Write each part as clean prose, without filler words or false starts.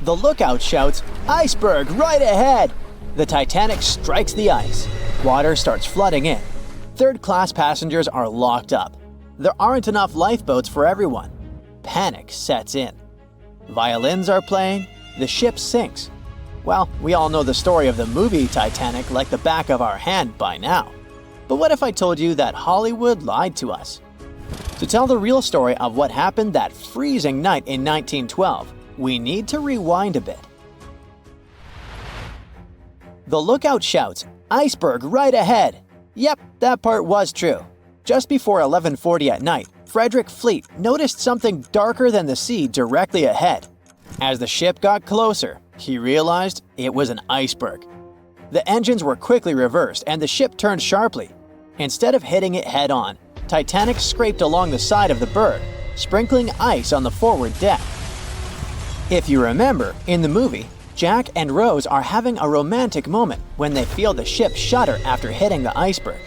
The lookout shouts, "Iceberg, right ahead!" The Titanic strikes the ice. Water starts flooding in. Third-class passengers are locked up. There aren't enough lifeboats for everyone. Panic sets in. Violins are playing. The ship sinks. Well, we all know the story of the movie Titanic like the back of our hand by now. But what if I told you that Hollywood lied to us? To tell the real story of what happened that freezing night in 1912, we need to rewind a bit. The lookout shouts, "Iceberg right ahead!" Yep, that part was true. Just before 11:40 at night, Frederick Fleet noticed something darker than the sea directly ahead. As the ship got closer, he realized it was an iceberg. The engines were quickly reversed and the ship turned sharply. Instead of hitting it head-on, Titanic scraped along the side of the berg, sprinkling ice on the forward deck. If you remember, in the movie, Jack and Rose are having a romantic moment when they feel the ship shudder after hitting the iceberg.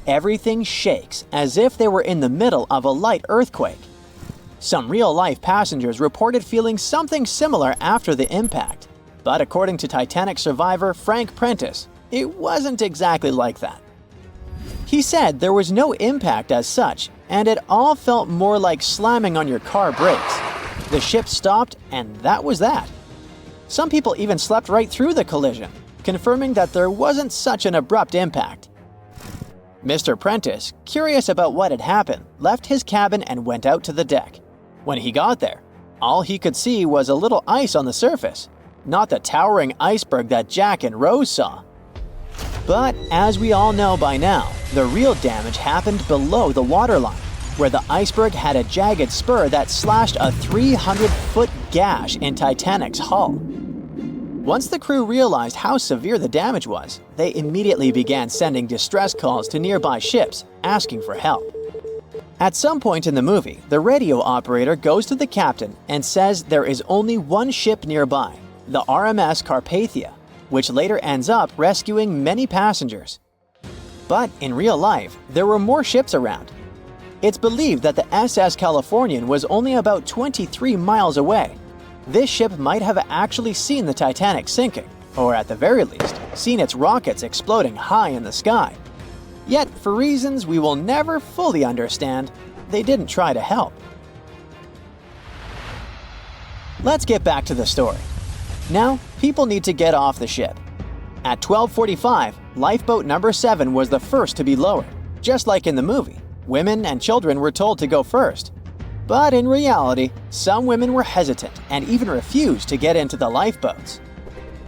Everything shakes as if they were in the middle of a light earthquake. Some real-life passengers reported feeling something similar after the impact, but according to Titanic survivor Frank Prentice, it wasn't exactly like that. He said there was no impact as such, and it all felt more like slamming on your car brakes. The ship stopped, and that was that. Some people even slept right through the collision, confirming that there wasn't such an abrupt impact. Mr. Prentice, curious about what had happened, left his cabin and went out to the deck. When he got there, all he could see was a little ice on the surface, not the towering iceberg that Jack and Rose saw. But as we all know by now, the real damage happened below the waterline, where the iceberg had a jagged spur that slashed a 300-foot gash in Titanic's hull. Once the crew realized how severe the damage was, they immediately began sending distress calls to nearby ships, asking for help. At some point in the movie, the radio operator goes to the captain and says there is only one ship nearby, the RMS Carpathia, which later ends up rescuing many passengers. But in real life, there were more ships around. It's believed that the SS Californian was only about 23 miles away. This ship might have actually seen the Titanic sinking, or at the very least, seen its rockets exploding high in the sky. Yet, for reasons we will never fully understand, they didn't try to help. Let's get back to the story. Now, people need to get off the ship. At 12:45, Lifeboat number 7 was the first to be lowered. Just like in the movie, women and children were told to go first. But in reality, some women were hesitant and even refused to get into the lifeboats.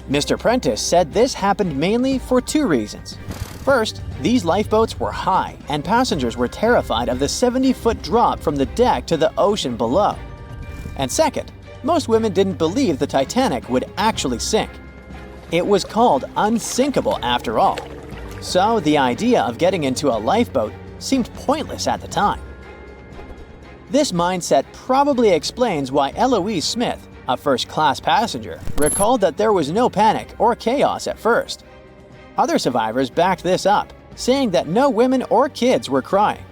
Mr. Prentice said this happened mainly for two reasons. First, these lifeboats were high and passengers were terrified of the 70-foot drop from the deck to the ocean below. And second, most women didn't believe the Titanic would actually sink. It was called unsinkable after all. So the idea of getting into a lifeboat seemed pointless at the time. This mindset probably explains why Eloise Smith, a first-class passenger, recalled that there was no panic or chaos at first. Other survivors backed this up, saying that no women or kids were crying.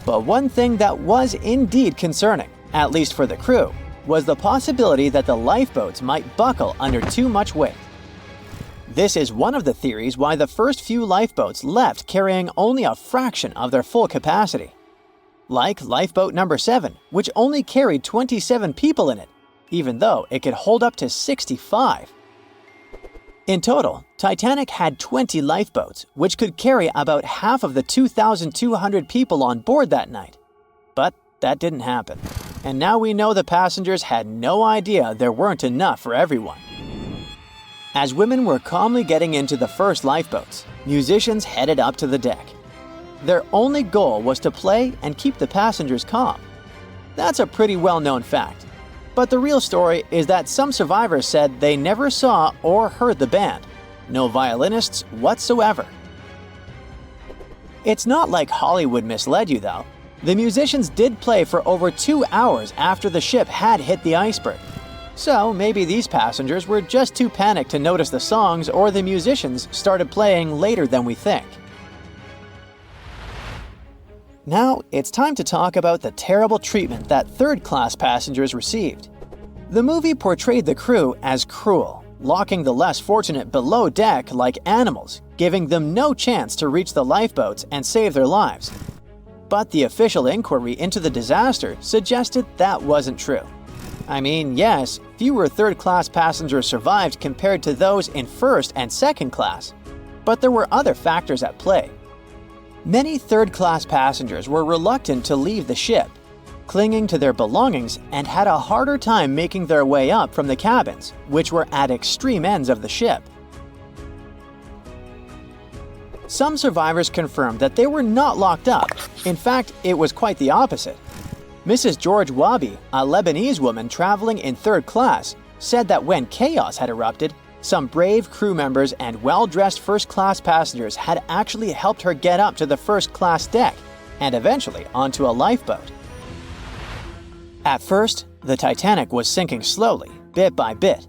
But one thing that was indeed concerning, at least for the crew, was the possibility that the lifeboats might buckle under too much weight. This is one of the theories why the first few lifeboats left carrying only a fraction of their full capacity. Like Lifeboat number 7, which only carried 27 people in it, even though it could hold up to 65. In total, Titanic had 20 lifeboats, which could carry about half of the 2,200 people on board that night. But that didn't happen. And now we know the passengers had no idea there weren't enough for everyone. As women were calmly getting into the first lifeboats, musicians headed up to the deck. Their only goal was to play and keep the passengers calm. That's a pretty well-known fact. But the real story is that some survivors said they never saw or heard the band. No violinists whatsoever. It's not like Hollywood misled you though. The musicians did play for over 2 hours after the ship had hit the iceberg. So maybe these passengers were just too panicked to notice the songs, or the musicians started playing later than we think. Now, it's time to talk about the terrible treatment that third-class passengers received. The movie portrayed the crew as cruel, locking the less fortunate below deck like animals, giving them no chance to reach the lifeboats and save their lives. But the official inquiry into the disaster suggested that wasn't true. I mean, yes, fewer third-class passengers survived compared to those in first and second class, but there were other factors at play. Many third-class passengers were reluctant to leave the ship, clinging to their belongings, and had a harder time making their way up from the cabins, which were at extreme ends of the ship. Some survivors confirmed that they were not locked up. In fact, it was quite the opposite. Mrs. George Wabi, a Lebanese woman traveling in third class, said that when chaos had erupted, some brave crew members and well-dressed first-class passengers had actually helped her get up to the first-class deck and eventually onto a lifeboat. At first, the Titanic was sinking slowly, bit by bit.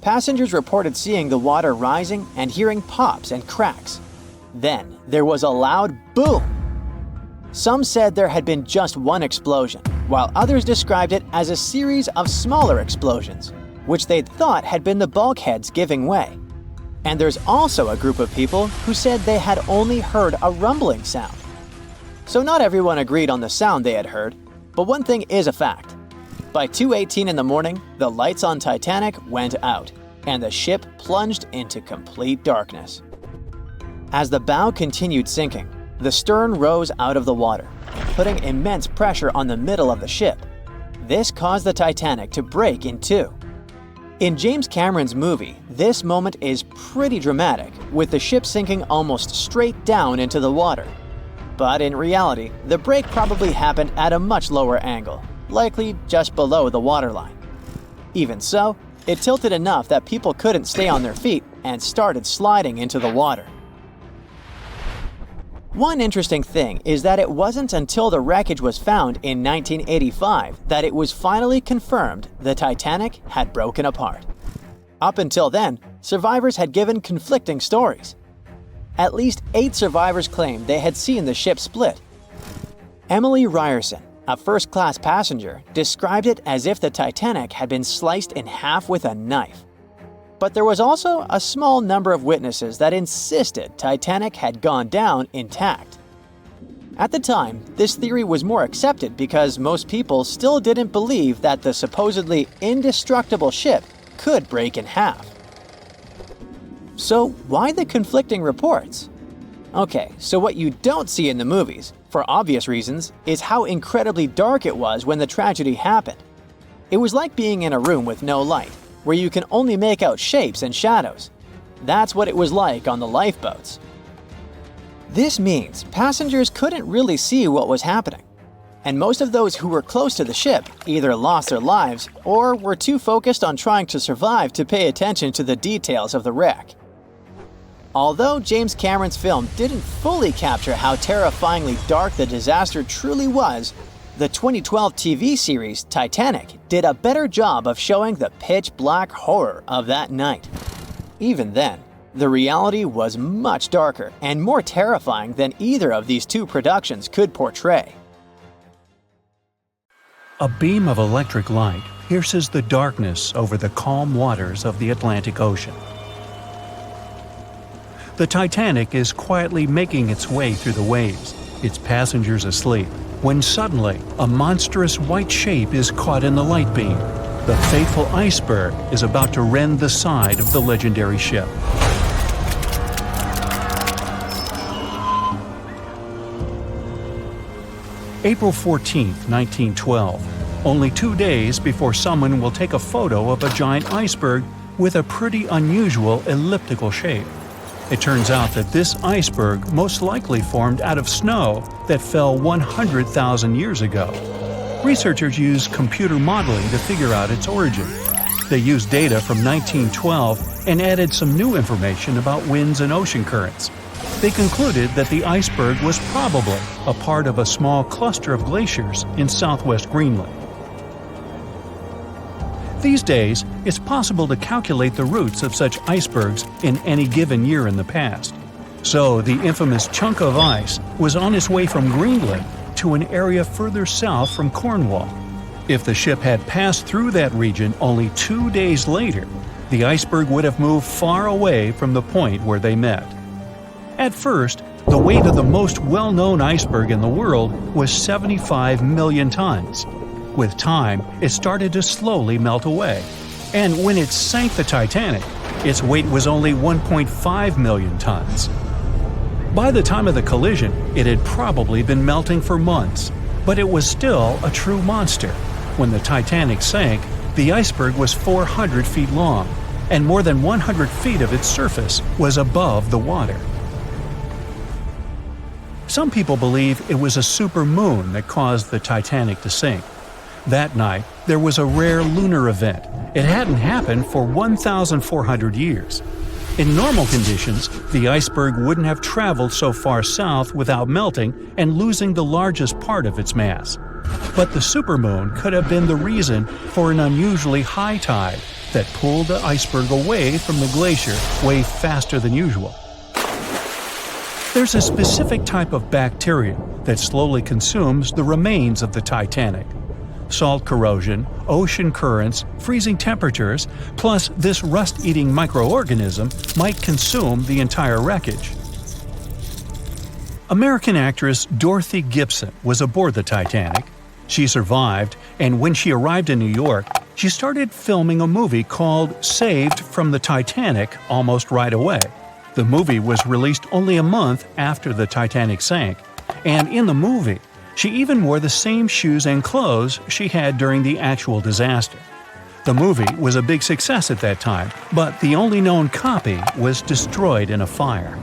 Passengers reported seeing the water rising and hearing pops and cracks. Then, there was a loud boom. Some said there had been just one explosion, while others described it as a series of smaller explosions, which they thought had been the bulkheads giving way. And there's also a group of people who said they had only heard a rumbling sound. So not everyone agreed on the sound they had heard, but one thing is a fact. By 2:18 in the morning, the lights on Titanic went out, and the ship plunged into complete darkness. As the bow continued sinking, the stern rose out of the water, putting immense pressure on the middle of the ship. This caused the Titanic to break in two. In James Cameron's movie, this moment is pretty dramatic, with the ship sinking almost straight down into the water. But in reality, the break probably happened at a much lower angle, likely just below the waterline. Even so, it tilted enough that people couldn't stay on their feet and started sliding into the water. One interesting thing is that it wasn't until the wreckage was found in 1985 that it was finally confirmed the Titanic had broken apart. Up until then, survivors had given conflicting stories. At least 8 survivors claimed they had seen the ship split. Emily Ryerson, a first-class passenger, described it as if the Titanic had been sliced in half with a knife. But there was also a small number of witnesses that insisted Titanic had gone down intact. At the time, this theory was more accepted because most people still didn't believe that the supposedly indestructible ship could break in half. So why the conflicting reports? Okay, so what you don't see in the movies, for obvious reasons, is how incredibly dark it was when the tragedy happened. It was like being in a room with no light, where you can only make out shapes and shadows. That's what it was like on the lifeboats. This means passengers couldn't really see what was happening. And most of those who were close to the ship either lost their lives or were too focused on trying to survive to pay attention to the details of the wreck. Although James Cameron's film didn't fully capture how terrifyingly dark the disaster truly was, the 2012 TV series Titanic did a better job of showing the pitch-black horror of that night. Even then, the reality was much darker and more terrifying than either of these two productions could portray. A beam of electric light pierces the darkness over the calm waters of the Atlantic Ocean. The Titanic is quietly making its way through the waves, its passengers asleep, when suddenly a monstrous white shape is caught in the light beam. The fateful iceberg is about to rend the side of the legendary ship. April 14, 1912, only 2 days before someone will take a photo of a giant iceberg with a pretty unusual elliptical shape. It turns out that this iceberg most likely formed out of snow that fell 100,000 years ago. Researchers used computer modeling to figure out its origin. They used data from 1912 and added some new information about winds and ocean currents. They concluded that the iceberg was probably a part of a small cluster of glaciers in southwest Greenland. These days, it's possible to calculate the routes of such icebergs in any given year in the past. So the infamous chunk of ice was on its way from Greenland to an area further south from Cornwall. If the ship had passed through that region only 2 days later, the iceberg would have moved far away from the point where they met. At first, the weight of the most well-known iceberg in the world was 75 million tons. With time, it started to slowly melt away, and when it sank the Titanic, its weight was only 1.5 million tons. By the time of the collision, it had probably been melting for months, but it was still a true monster. When the Titanic sank, the iceberg was 400 feet long, and more than 100 feet of its surface was above the water. Some people believe it was a supermoon that caused the Titanic to sink. That night, there was a rare lunar event. It hadn't happened for 1,400 years. In normal conditions, the iceberg wouldn't have traveled so far south without melting and losing the largest part of its mass. But the supermoon could have been the reason for an unusually high tide that pulled the iceberg away from the glacier way faster than usual. There's a specific type of bacteria that slowly consumes the remains of the Titanic. Salt corrosion, ocean currents, freezing temperatures, plus this rust-eating microorganism might consume the entire wreckage. American actress Dorothy Gibson was aboard the Titanic. She survived, and when she arrived in New York, she started filming a movie called Saved from the Titanic almost right away. The movie was released only a month after the Titanic sank, and in the movie, she even wore the same shoes and clothes she had during the actual disaster. The movie was a big success at that time, but the only known copy was destroyed in a fire.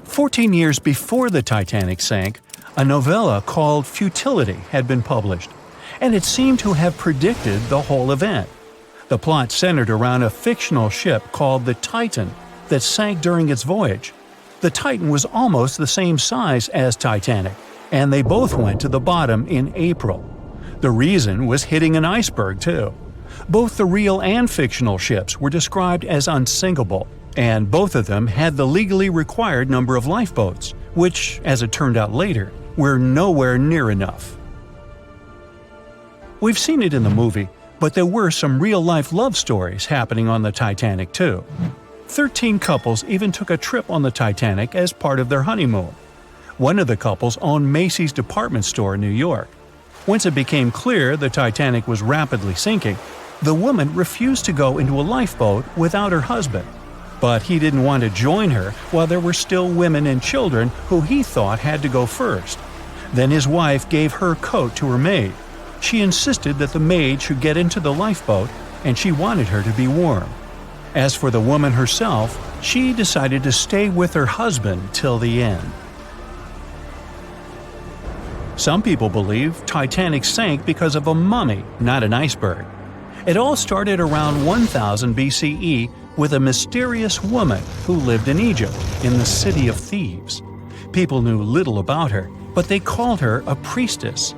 14 years before the Titanic sank, a novella called Futility had been published, and it seemed to have predicted the whole event. The plot centered around a fictional ship called the Titan that sank during its voyage. The Titan was almost the same size as Titanic, and they both went to the bottom in April. The reason was hitting an iceberg, too. Both the real and fictional ships were described as unsinkable, and both of them had the legally required number of lifeboats, which, as it turned out later, were nowhere near enough. We've seen it in the movie, but there were some real-life love stories happening on the Titanic, too. 13 couples even took a trip on the Titanic as part of their honeymoon. One of the couples owned Macy's department store in New York. Once it became clear the Titanic was rapidly sinking, the woman refused to go into a lifeboat without her husband. But he didn't want to join her while there were still women and children who he thought had to go first. Then his wife gave her coat to her maid. She insisted that the maid should get into the lifeboat, and she wanted her to be warm. As for the woman herself, she decided to stay with her husband till the end. Some people believe Titanic sank because of a mummy, not an iceberg. It all started around 1000 BCE with a mysterious woman who lived in Egypt, in the City of Thieves. People knew little about her, but they called her a priestess.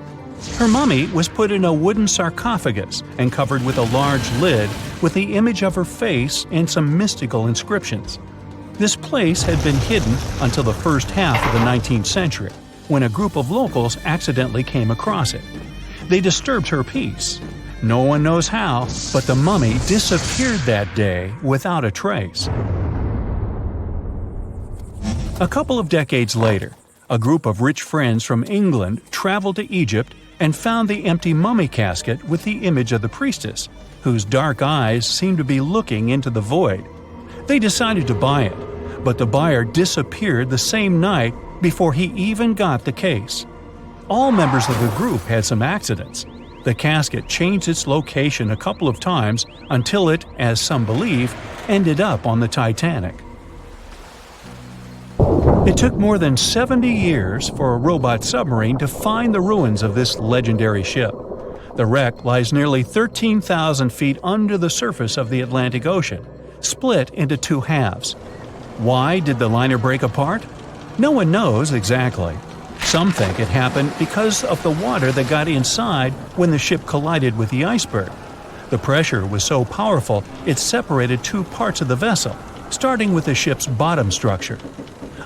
Her mummy was put in a wooden sarcophagus and covered with a large lid with the image of her face and some mystical inscriptions. This place had been hidden until the first half of the 19th century, when a group of locals accidentally came across it. They disturbed her peace. No one knows how, but the mummy disappeared that day without a trace. A couple of decades later, a group of rich friends from England traveled to Egypt and found the empty mummy casket with the image of the priestess, whose dark eyes seemed to be looking into the void. They decided to buy it, but the buyer disappeared the same night before he even got the case. All members of the group had some accidents. The casket changed its location a couple of times until it, as some believe, ended up on the Titanic. It took more than 70 years for a robot submarine to find the ruins of this legendary ship. The wreck lies nearly 13,000 feet under the surface of the Atlantic Ocean, split into two halves. Why did the liner break apart? No one knows exactly. Some think it happened because of the water that got inside when the ship collided with the iceberg. The pressure was so powerful it separated two parts of the vessel, starting with the ship's bottom structure.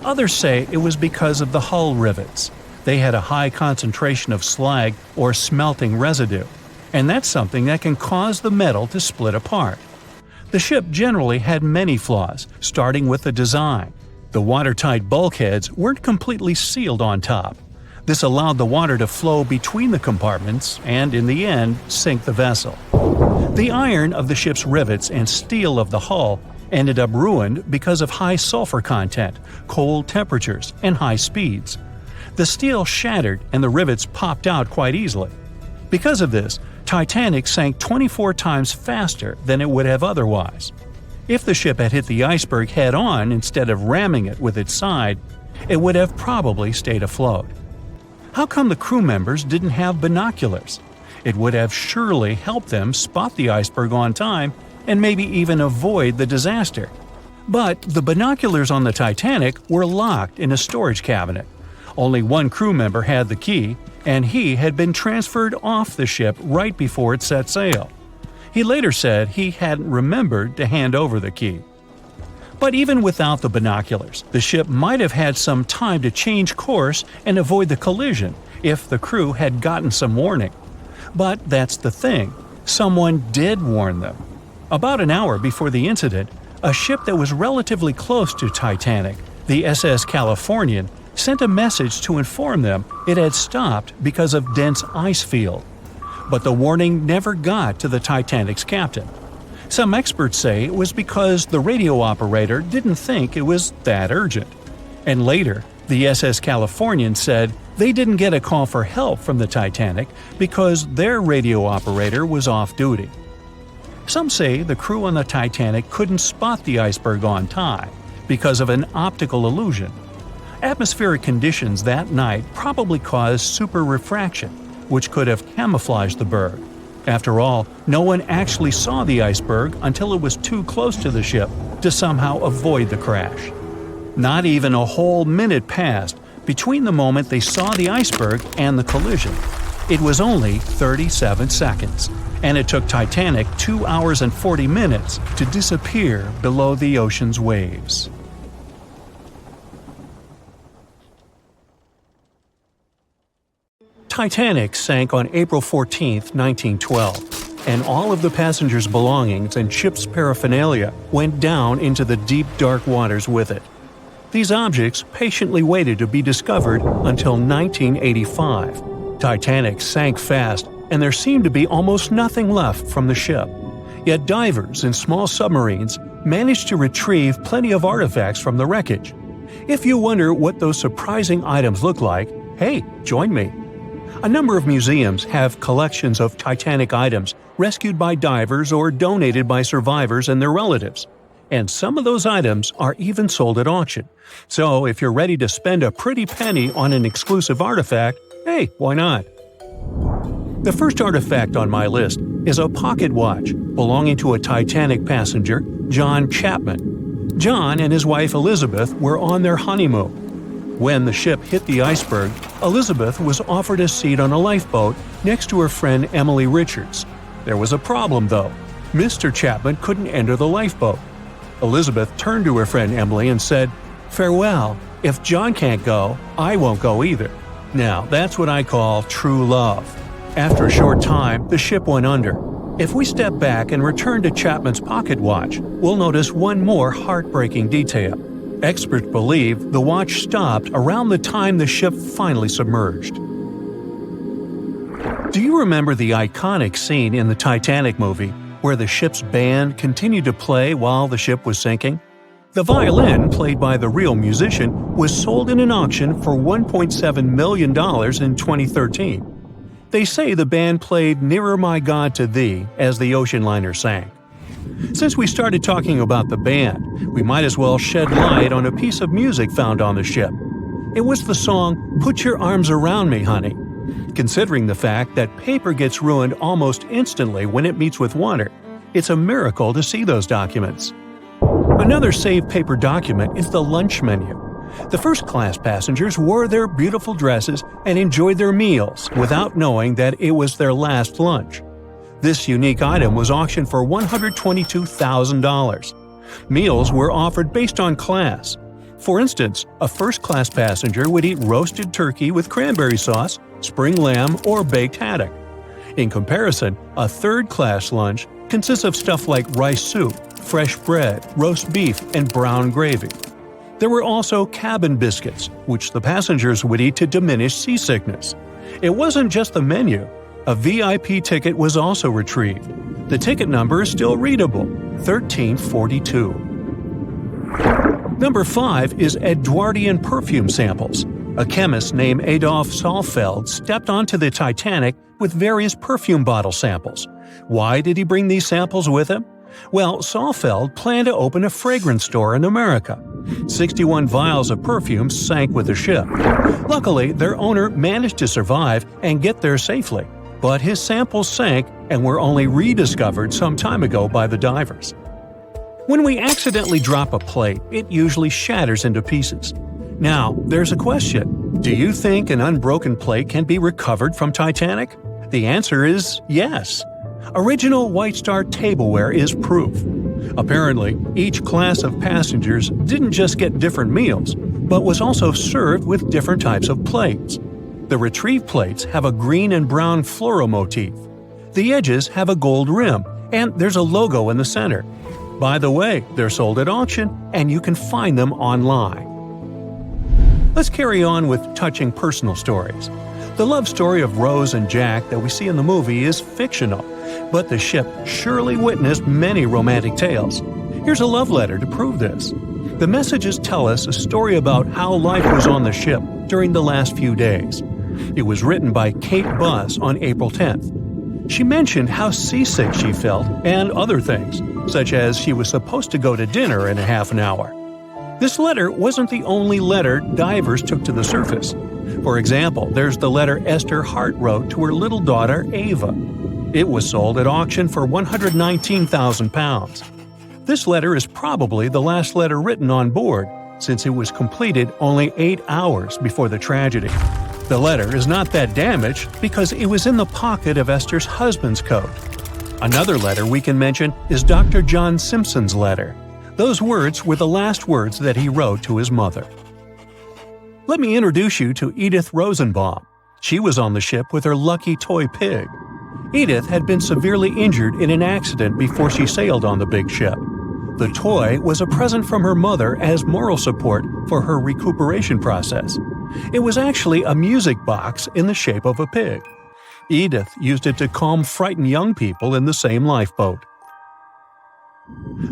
Others say it was because of the hull rivets. They had a high concentration of slag or smelting residue, and that's something that can cause the metal to split apart. The ship generally had many flaws, starting with the design. The watertight bulkheads weren't completely sealed on top. This allowed the water to flow between the compartments and, in the end, sink the vessel. The iron of the ship's rivets and steel of the hull ended up ruined because of high sulfur content, cold temperatures, and high speeds. The steel shattered and the rivets popped out quite easily. Because of this, Titanic sank 24 times faster than it would have otherwise. If the ship had hit the iceberg head-on instead of ramming it with its side, it would have probably stayed afloat. How come the crew members didn't have binoculars? It would have surely helped them spot the iceberg on time and maybe even avoid the disaster. But the binoculars on the Titanic were locked in a storage cabinet. Only one crew member had the key, and he had been transferred off the ship right before it set sail. He later said he hadn't remembered to hand over the key. But even without the binoculars, the ship might have had some time to change course and avoid the collision if the crew had gotten some warning. But that's the thing, someone did warn them. About an hour before the incident, a ship that was relatively close to Titanic, the SS Californian, sent a message to inform them it had stopped because of dense ice field. But the warning never got to the Titanic's captain. Some experts say it was because the radio operator didn't think it was that urgent. And later, the SS Californian said they didn't get a call for help from the Titanic because their radio operator was off duty. Some say the crew on the Titanic couldn't spot the iceberg on time because of an optical illusion. Atmospheric conditions that night probably caused super refraction, which could have camouflaged the berg. After all, no one actually saw the iceberg until it was too close to the ship to somehow avoid the crash. Not even a whole minute passed between the moment they saw the iceberg and the collision. It was only 37 seconds, and it took Titanic 2 hours and 40 minutes to disappear below the ocean's waves. Titanic sank on April 14, 1912, and all of the passengers' belongings and ship's paraphernalia went down into the deep, dark waters with it. These objects patiently waited to be discovered until 1985. Titanic sank fast, and there seemed to be almost nothing left from the ship. Yet divers in small submarines managed to retrieve plenty of artifacts from the wreckage. If you wonder what those surprising items look like, hey, join me. A number of museums have collections of Titanic items rescued by divers or donated by survivors and their relatives. And some of those items are even sold at auction. So if you're ready to spend a pretty penny on an exclusive artifact, hey, why not? The first artifact on my list is a pocket watch belonging to a Titanic passenger, John Chapman. John and his wife Elizabeth were on their honeymoon. When the ship hit the iceberg, Elizabeth was offered a seat on a lifeboat next to her friend Emily Richards. There was a problem, though. Mr. Chapman couldn't enter the lifeboat. Elizabeth turned to her friend Emily and said, "Farewell. If John can't go, I won't go either." Now, that's what I call true love. After a short time, the ship went under. If we step back and return to Chapman's pocket watch, we'll notice one more heartbreaking detail. Experts believe the watch stopped around the time the ship finally submerged. Do you remember the iconic scene in the Titanic movie where the ship's band continued to play while the ship was sinking? The violin, played by the real musician, was sold in an auction for $1.7 million in 2013. They say the band played "Nearer My God to Thee" as the ocean liner sank. Since we started talking about the band, we might as well shed light on a piece of music found on the ship. It was the song "Put Your Arms Around Me, Honey." Considering the fact that paper gets ruined almost instantly when it meets with water, it's a miracle to see those documents. Another saved paper document is the lunch menu. The first-class passengers wore their beautiful dresses and enjoyed their meals without knowing that it was their last lunch. This unique item was auctioned for $122,000. Meals were offered based on class. For instance, a first-class passenger would eat roasted turkey with cranberry sauce, spring lamb, or baked haddock. In comparison, a third-class lunch consists of stuff like rice soup, fresh bread, roast beef, and brown gravy. There were also cabin biscuits, which the passengers would eat to diminish seasickness. It wasn't just the menu. A VIP ticket was also retrieved. The ticket number is still readable, 1342. Number 5 is Edwardian perfume samples. A chemist named Adolf Saalfeld stepped onto the Titanic with various perfume bottle samples. Why did he bring these samples with him? Well, Saalfeld planned to open a fragrance store in America. 61 vials of perfume sank with the ship. Luckily, their owner managed to survive and get there safely, but his samples sank and were only rediscovered some time ago by the divers. When we accidentally drop a plate, it usually shatters into pieces. Now, there's a question. Do you think an unbroken plate can be recovered from Titanic? The answer is yes. Original White Star tableware is proof. Apparently, each class of passengers didn't just get different meals, but was also served with different types of plates. The retrieved plates have a green and brown floral motif. The edges have a gold rim, and there's a logo in the center. By the way, they're sold at auction, and you can find them online. Let's carry on with touching personal stories. The love story of Rose and Jack that we see in the movie is fictional, but the ship surely witnessed many romantic tales. Here's a love letter to prove this. The messages tell us a story about how life was on the ship during the last few days. It was written by Kate Buss on April 10th. She mentioned how seasick she felt and other things, such as she was supposed to go to dinner in a half an hour. This letter wasn't the only letter divers took to the surface. For example, there's the letter Esther Hart wrote to her little daughter Ava. It was sold at auction for £119,000. This letter is probably the last letter written on board, since it was completed only 8 hours before the tragedy. The letter is not that damaged because it was in the pocket of Esther's husband's coat. Another letter we can mention is Dr. John Simpson's letter. Those words were the last words that he wrote to his mother. Let me introduce you to Edith Rosenbaum. She was on the ship with her lucky toy pig. Edith had been severely injured in an accident before she sailed on the big ship. The toy was a present from her mother as moral support for her recuperation process. It was actually a music box in the shape of a pig. Edith used it to calm frightened young people in the same lifeboat.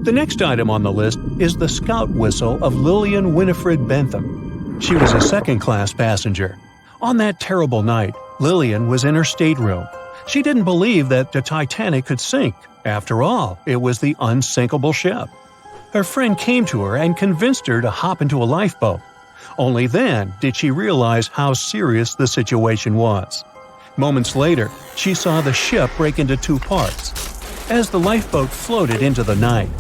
The next item on the list is the scout whistle of Lillian Winifred Bentham. She was a second-class passenger. On that terrible night, Lillian was in her stateroom. She didn't believe that the Titanic could sink. After all, it was the unsinkable ship. Her friend came to her and convinced her to hop into a lifeboat. Only then did she realize how serious the situation was. Moments later, she saw the ship break into two parts. As the lifeboat floated into the night,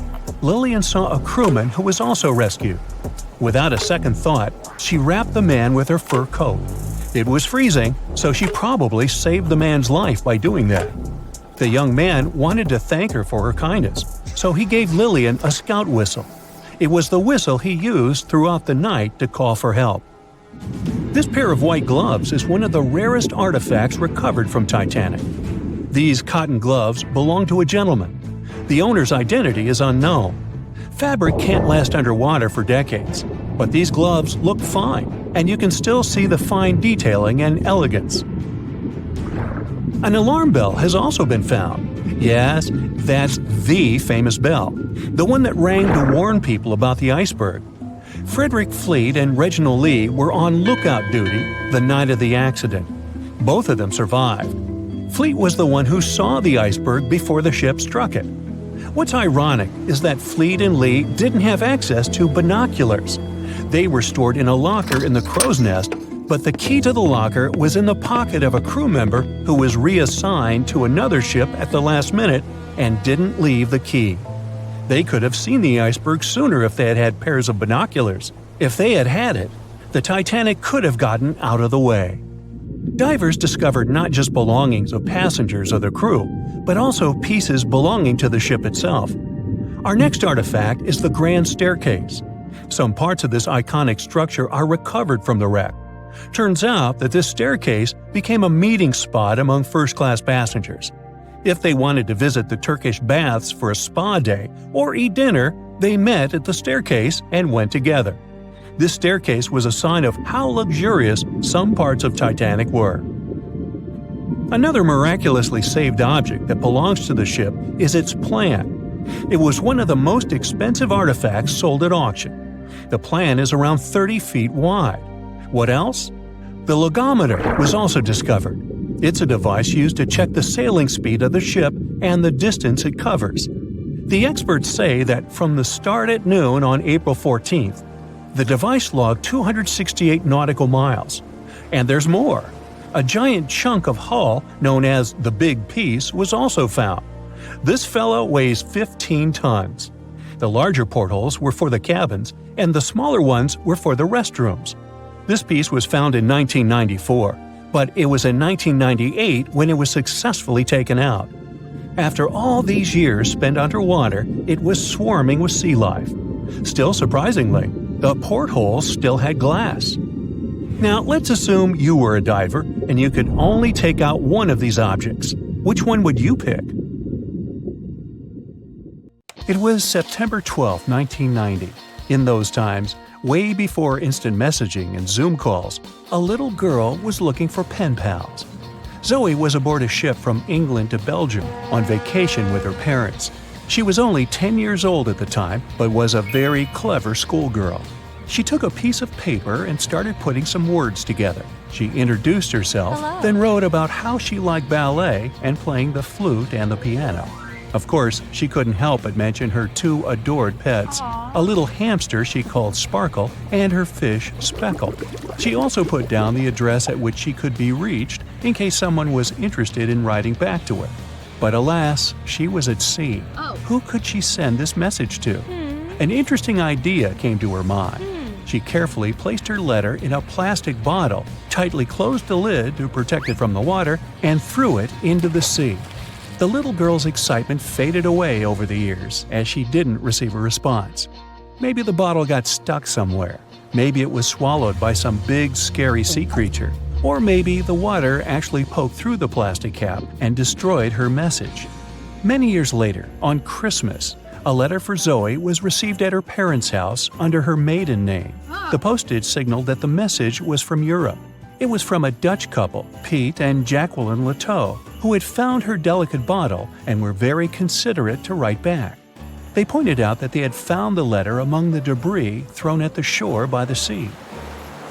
Lillian saw a crewman who was also rescued. Without a second thought, she wrapped the man with her fur coat. It was freezing, so she probably saved the man's life by doing that. The young man wanted to thank her for her kindness, so he gave Lillian a scout whistle. It was the whistle he used throughout the night to call for help. This pair of white gloves is one of the rarest artifacts recovered from Titanic. These cotton gloves belong to a gentleman. The owner's identity is unknown. Fabric can't last underwater for decades, but these gloves look fine, and you can still see the fine detailing and elegance. An alarm bell has also been found. Yes, that's the famous bell, the one that rang to warn people about the iceberg. Frederick Fleet and Reginald Lee were on lookout duty the night of the accident. Both of them survived. Fleet was the one who saw the iceberg before the ship struck it. What's ironic is that Fleet and Lee didn't have access to binoculars. They were stored in a locker in the crow's nest, but the key to the locker was in the pocket of a crew member who was reassigned to another ship at the last minute and didn't leave the key. They could have seen the iceberg sooner if they had had pairs of binoculars. If they had had it, the Titanic could have gotten out of the way. Divers discovered not just belongings of passengers or the crew, but also pieces belonging to the ship itself. Our next artifact is the Grand Staircase. Some parts of this iconic structure are recovered from the wreck. Turns out that this staircase became a meeting spot among first-class passengers. If they wanted to visit the Turkish baths for a spa day or eat dinner, they met at the staircase and went together. This staircase was a sign of how luxurious some parts of Titanic were. Another miraculously saved object that belongs to the ship is its plan. It was one of the most expensive artifacts sold at auction. The plan is around 30 feet wide. What else? The logometer was also discovered. It's a device used to check the sailing speed of the ship and the distance it covers. The experts say that from the start at noon on April 14th, the device logged 268 nautical miles. And there's more. A giant chunk of hull, known as the Big Piece, was also found. This fellow weighs 15 tons. The larger portholes were for the cabins, and the smaller ones were for the restrooms. This piece was found in 1994, but it was in 1998 when it was successfully taken out. After all these years spent underwater, it was swarming with sea life. Still surprisingly, the portholes still had glass. Now, let's assume you were a diver and you could only take out one of these objects. Which one would you pick? It was September 12, 1990. In those times, way before instant messaging and Zoom calls, a little girl was looking for pen pals. Zoe was aboard a ship from England to Belgium on vacation with her parents. She was only 10 years old at the time, but was a very clever schoolgirl. She took a piece of paper and started putting some words together. She introduced herself, then wrote about how she liked ballet and playing the flute and the piano. Of course, she couldn't help but mention her two adored pets, a little hamster she called Sparkle and her fish Speckle. She also put down the address at which she could be reached in case someone was interested in writing back to her. But alas, she was at sea. Who could she send this message to? An interesting idea came to her mind. She carefully placed her letter in a plastic bottle, tightly closed the lid to protect it from the water, and threw it into the sea. The little girl's excitement faded away over the years as she didn't receive a response. Maybe the bottle got stuck somewhere. Maybe it was swallowed by some big, scary sea creature. Or maybe the water actually poked through the plastic cap and destroyed her message. Many years later, on Christmas, a letter for Zoe was received at her parents' house under her maiden name. The postage signaled that the message was from Europe. It was from a Dutch couple, Piet and Jacqueline Leteau, who had found her delicate bottle and were very considerate to write back. They pointed out that they had found the letter among the debris thrown at the shore by the sea.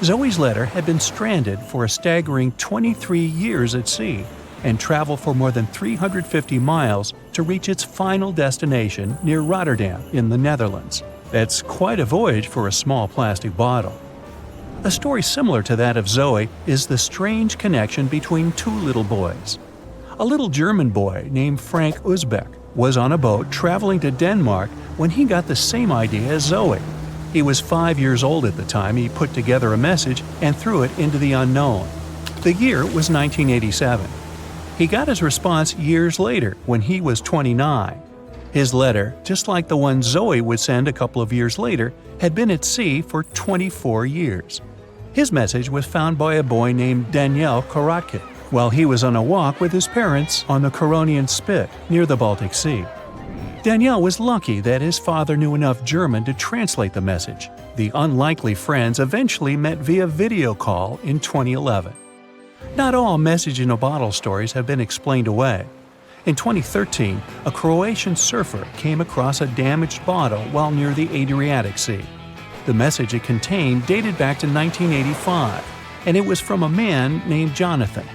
Zoe's letter had been stranded for a staggering 23 years at sea and traveled for more than 350 miles to reach its final destination near Rotterdam in the Netherlands. That's quite a voyage for a small plastic bottle. A story similar to that of Zoe is the strange connection between two little boys. A little German boy named Frank Uzbek was on a boat traveling to Denmark when he got the same idea as Zoe. He was 5 years old at the time he put together a message and threw it into the unknown. The year was 1987. He got his response years later when he was 29. His letter, just like the one Zoe would send a couple of years later, had been at sea for 24 years. His message was found by a boy named Daniel Korotkin while he was on a walk with his parents on the Koronian Spit near the Baltic Sea. Daniel was lucky that his father knew enough German to translate the message. The unlikely friends eventually met via video call in 2011. Not all message-in-a-bottle stories have been explained away. In 2013, a Croatian surfer came across a damaged bottle while near the Adriatic Sea. The message it contained dated back to 1985, and it was from a man named Jonathan.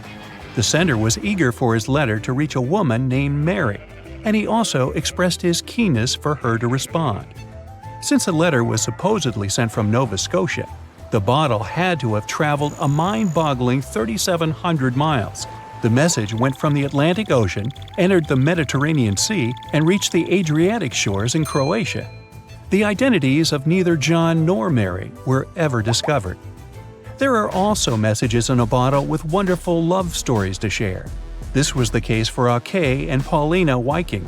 The sender was eager for his letter to reach a woman named Mary, and he also expressed his keenness for her to respond. Since the letter was supposedly sent from Nova Scotia, the bottle had to have traveled a mind-boggling 3,700 miles. The message went from the Atlantic Ocean, entered the Mediterranean Sea, and reached the Adriatic shores in Croatia. The identities of neither John nor Mary were ever discovered. There are also messages in a bottle with wonderful love stories to share. This was the case for Ake and Paulina Viking.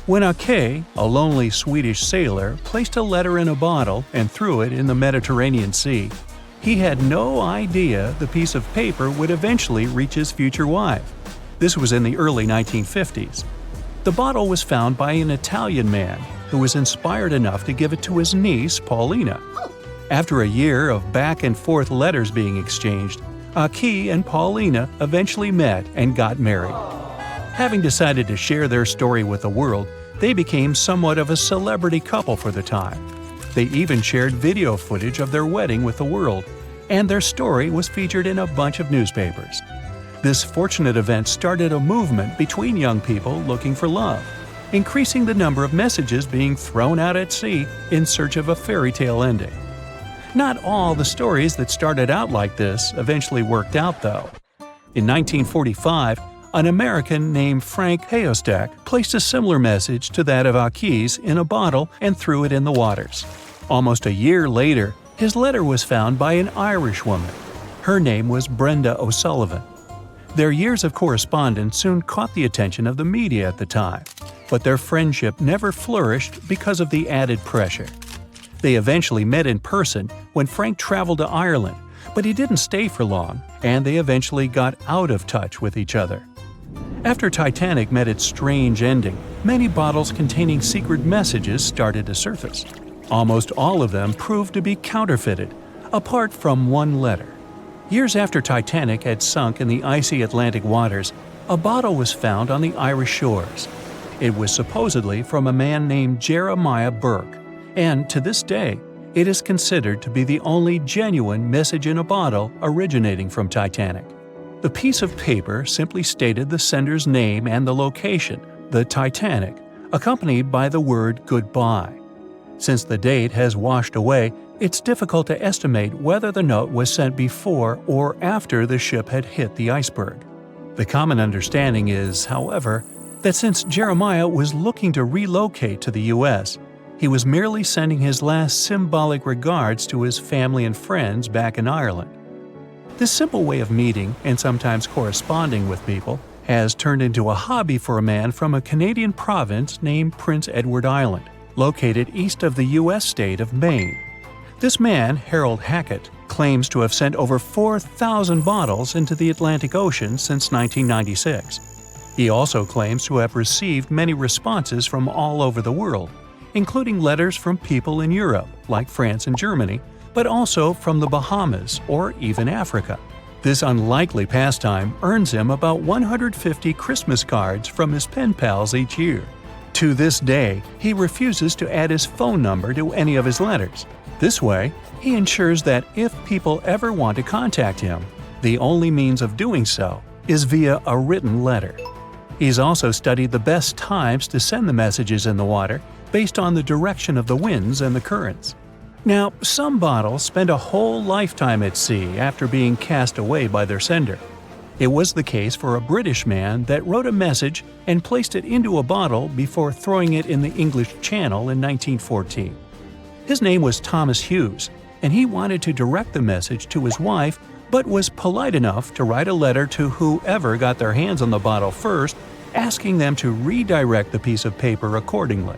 When Ake, a lonely Swedish sailor, placed a letter in a bottle and threw it in the Mediterranean Sea, he had no idea the piece of paper would eventually reach his future wife. This was in the early 1950s. The bottle was found by an Italian man who was inspired enough to give it to his niece, Paulina. After a year of back-and-forth letters being exchanged, Ake and Paulina eventually met and got married. Having decided to share their story with the world, they became somewhat of a celebrity couple for the time. They even shared video footage of their wedding with the world, and their story was featured in a bunch of newspapers. This fortunate event started a movement between young people looking for love, increasing the number of messages being thrown out at sea in search of a fairy tale ending. Not all the stories that started out like this eventually worked out, though. In 1945, an American named Frank Hayostak placed a similar message to that of Ake's in a bottle and threw it in the waters. Almost a year later, his letter was found by an Irish woman. Her name was Brenda O'Sullivan. Their years of correspondence soon caught the attention of the media at the time, but their friendship never flourished because of the added pressure. They eventually met in person when Frank traveled to Ireland, but he didn't stay for long, and they eventually got out of touch with each other. After Titanic met its strange ending, many bottles containing secret messages started to surface. Almost all of them proved to be counterfeited, apart from one letter. Years after Titanic had sunk in the icy Atlantic waters, a bottle was found on the Irish shores. It was supposedly from a man named Jeremiah Burke, and to this day, it is considered to be the only genuine message in a bottle originating from Titanic. The piece of paper simply stated the sender's name and the location, the Titanic, accompanied by the word goodbye. Since the date has washed away, it's difficult to estimate whether the note was sent before or after the ship had hit the iceberg. The common understanding is, however, that since Jeremiah was looking to relocate to the U.S., he was merely sending his last symbolic regards to his family and friends back in Ireland. This simple way of meeting and sometimes corresponding with people has turned into a hobby for a man from a Canadian province named Prince Edward Island, located east of the U.S. state of Maine. This man, Harold Hackett, claims to have sent over 4,000 bottles into the Atlantic Ocean since 1996. He also claims to have received many responses from all over the world, including letters from people in Europe, like France and Germany, but also from the Bahamas or even Africa. This unlikely pastime earns him about 150 Christmas cards from his pen pals each year. To this day, he refuses to add his phone number to any of his letters. This way, he ensures that if people ever want to contact him, the only means of doing so is via a written letter. He's also studied the best times to send the messages in the water based on the direction of the winds and the currents. Now, some bottles spend a whole lifetime at sea after being cast away by their sender. It was the case for a British man that wrote a message and placed it into a bottle before throwing it in the English Channel in 1914. His name was Thomas Hughes, and he wanted to direct the message to his wife, but was polite enough to write a letter to whoever got their hands on the bottle first, asking them to redirect the piece of paper accordingly.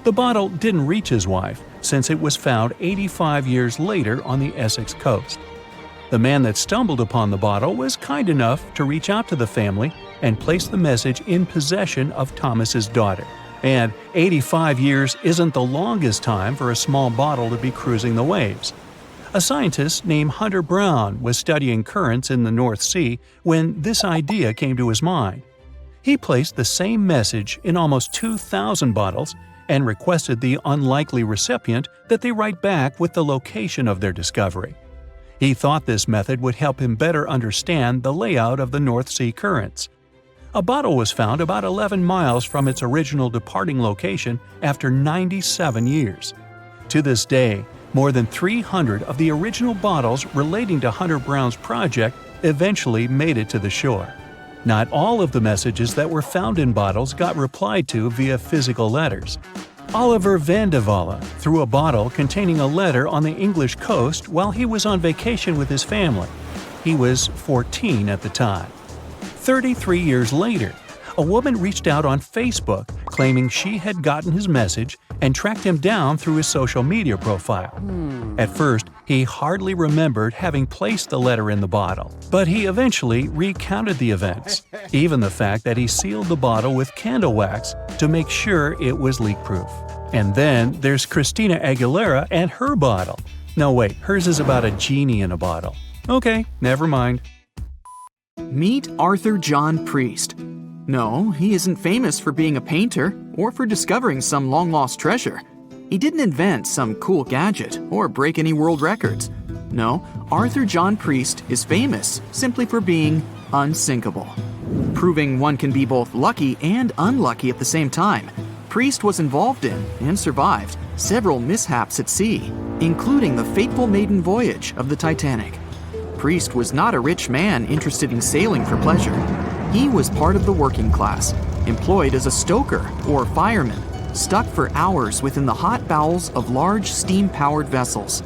The bottle didn't reach his wife, since it was found 85 years later on the Essex coast. The man that stumbled upon the bottle was kind enough to reach out to the family and place the message in possession of Thomas's daughter. And 85 years isn't the longest time for a small bottle to be cruising the waves. A scientist named Hunter Brown was studying currents in the North Sea when this idea came to his mind. He placed the same message in almost 2,000 bottles and requested the unlikely recipient that they write back with the location of their discovery. He thought this method would help him better understand the layout of the North Sea currents. A bottle was found about 11 miles from its original departing location after 97 years. To this day, more than 300 of the original bottles relating to Hunter Brown's project eventually made it to the shore. Not all of the messages that were found in bottles got replied to via physical letters. Oliver Van de Walle threw a bottle containing a letter on the English coast while he was on vacation with his family. He was 14 at the time. 33 years later, a woman reached out on Facebook claiming she had gotten his message and tracked him down through his social media profile. At first, he hardly remembered having placed the letter in the bottle, but he eventually recounted the events, even the fact that he sealed the bottle with candle wax to make sure it was leak-proof. And then there's Christina Aguilera and her bottle. No wait, hers is about a genie in a bottle. Okay, never mind. Meet Arthur John Priest. No, he isn't famous for being a painter or for discovering some long-lost treasure. He didn't invent some cool gadget or break any world records. No, Arthur John Priest is famous simply for being unsinkable. Proving one can be both lucky and unlucky at the same time, Priest was involved in and survived several mishaps at sea, including the fateful maiden voyage of the Titanic. Priest was not a rich man interested in sailing for pleasure. He was part of the working class, employed as a stoker or fireman, stuck for hours within the hot bowels of large steam-powered vessels.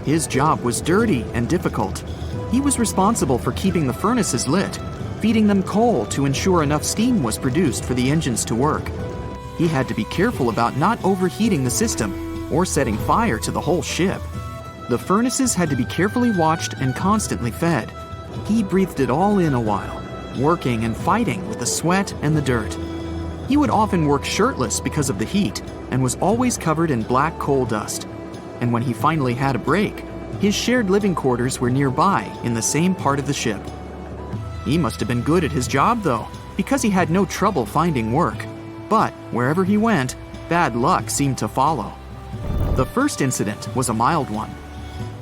His job was dirty and difficult. He was responsible for keeping the furnaces lit, feeding them coal to ensure enough steam was produced for the engines to work. He had to be careful about not overheating the system or setting fire to the whole ship. The furnaces had to be carefully watched and constantly fed. He breathed it all in a while, working and fighting with the sweat and the dirt. He would often work shirtless because of the heat and was always covered in black coal dust. And when he finally had a break, his shared living quarters were nearby in the same part of the ship. He must have been good at his job though, because he had no trouble finding work. But wherever he went, bad luck seemed to follow. The first incident was a mild one.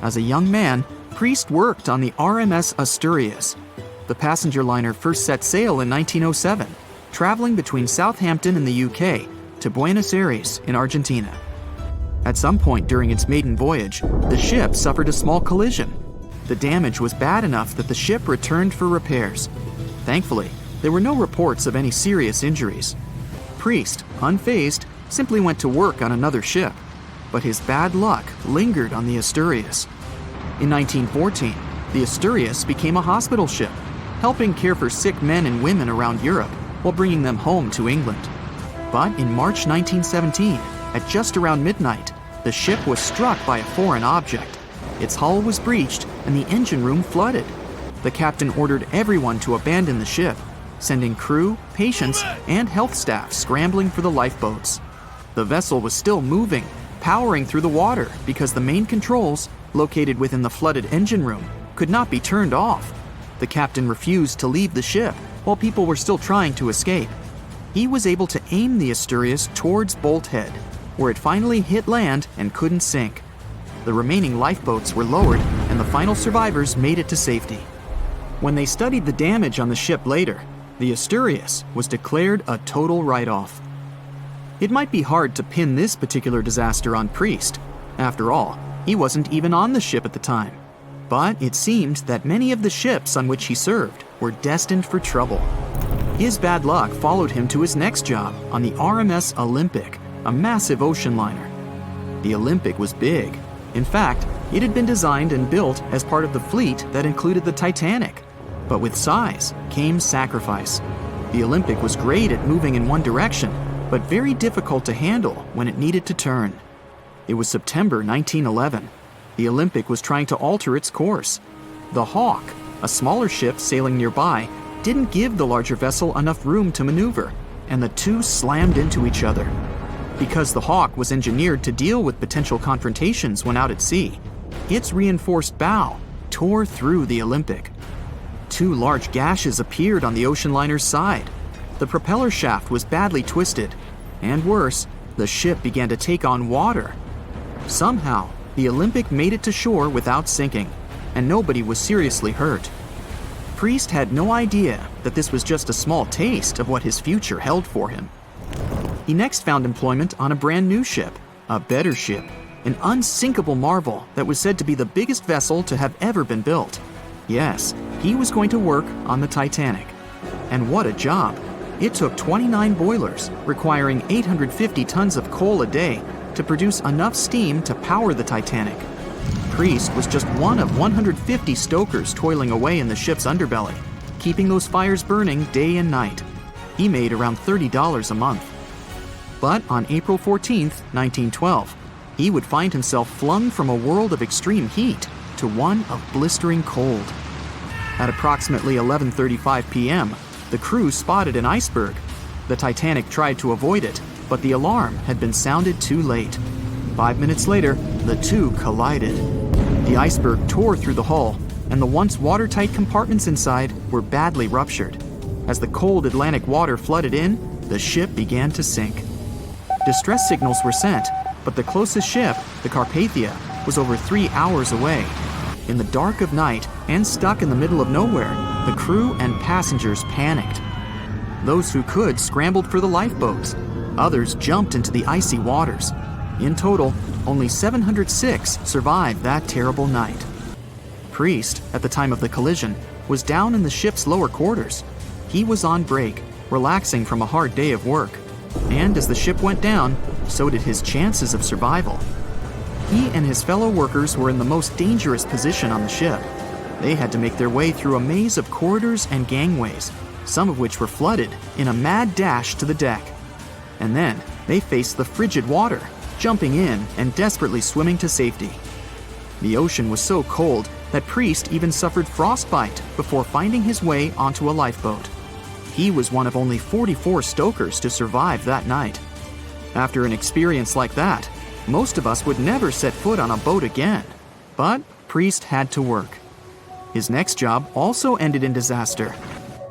As a young man, Priest worked on the RMS Asturias. The passenger liner first set sail in 1907, traveling between Southampton in the UK to Buenos Aires in Argentina. At some point during its maiden voyage, the ship suffered a small collision. The damage was bad enough that the ship returned for repairs. Thankfully, there were no reports of any serious injuries. Priest, unfazed, simply went to work on another ship, but his bad luck lingered on the Asturias. In 1914, the Asturias became a hospital ship, helping care for sick men and women around Europe while bringing them home to England. But in March 1917, at just around midnight, the ship was struck by a foreign object. Its hull was breached and the engine room flooded. The captain ordered everyone to abandon the ship, sending crew, patients, and health staff scrambling for the lifeboats. The vessel was still moving, powering through the water because the main controls, located within the flooded engine room, could not be turned off. The captain refused to leave the ship while people were still trying to escape. He was able to aim the Asturias towards Bolt Head, where it finally hit land and couldn't sink. The remaining lifeboats were lowered and the final survivors made it to safety. When they studied the damage on the ship later, the Asturias was declared a total write-off. It might be hard to pin this particular disaster on Priest. After all, he wasn't even on the ship at the time. But it seemed that many of the ships on which he served were destined for trouble. His bad luck followed him to his next job on the RMS Olympic, a massive ocean liner. The Olympic was big. In fact, it had been designed and built as part of the fleet that included the Titanic. But with size came sacrifice. The Olympic was great at moving in one direction, but very difficult to handle when it needed to turn. It was September 1911. The Olympic was trying to alter its course. The Hawk, a smaller ship sailing nearby, didn't give the larger vessel enough room to maneuver, and the two slammed into each other. Because the Hawk was engineered to deal with potential confrontations when out at sea, its reinforced bow tore through the Olympic. Two large gashes appeared on the ocean liner's side. The propeller shaft was badly twisted, and worse, the ship began to take on water. Somehow, the Olympic made it to shore without sinking, and nobody was seriously hurt. Priest had no idea that this was just a small taste of what his future held for him. He next found employment on a brand new ship, a better ship, an unsinkable marvel that was said to be the biggest vessel to have ever been built. Yes, he was going to work on the Titanic. And what a job! It took 29 boilers, requiring 850 tons of coal a day to produce enough steam to power the Titanic. Priest was just one of 150 stokers toiling away in the ship's underbelly, keeping those fires burning day and night. He made around $30 a month. But on April 14, 1912, he would find himself flung from a world of extreme heat to one of blistering cold. At approximately 11:35 p.m., the crew spotted an iceberg. The Titanic tried to avoid it, but the alarm had been sounded too late. 5 minutes later, the two collided. The iceberg tore through the hull, and the once watertight compartments inside were badly ruptured. As the cold Atlantic water flooded in, the ship began to sink. Distress signals were sent, but the closest ship, the Carpathia, was over 3 hours away. In the dark of night and stuck in the middle of nowhere, the crew and passengers panicked. Those who could scrambled for the lifeboats. Others jumped into the icy waters. In total, only 706 survived that terrible night. Priest, at the time of the collision, was down in the ship's lower quarters. He was on break, relaxing from a hard day of work. And as the ship went down, so did his chances of survival. He and his fellow workers were in the most dangerous position on the ship. They had to make their way through a maze of corridors and gangways, some of which were flooded, in a mad dash to the deck. And then they faced the frigid water, jumping in and desperately swimming to safety. The ocean was so cold that Priest even suffered frostbite before finding his way onto a lifeboat. He was one of only 44 stokers to survive that night. After an experience like that, most of us would never set foot on a boat again. But Priest had to work. His next job also ended in disaster.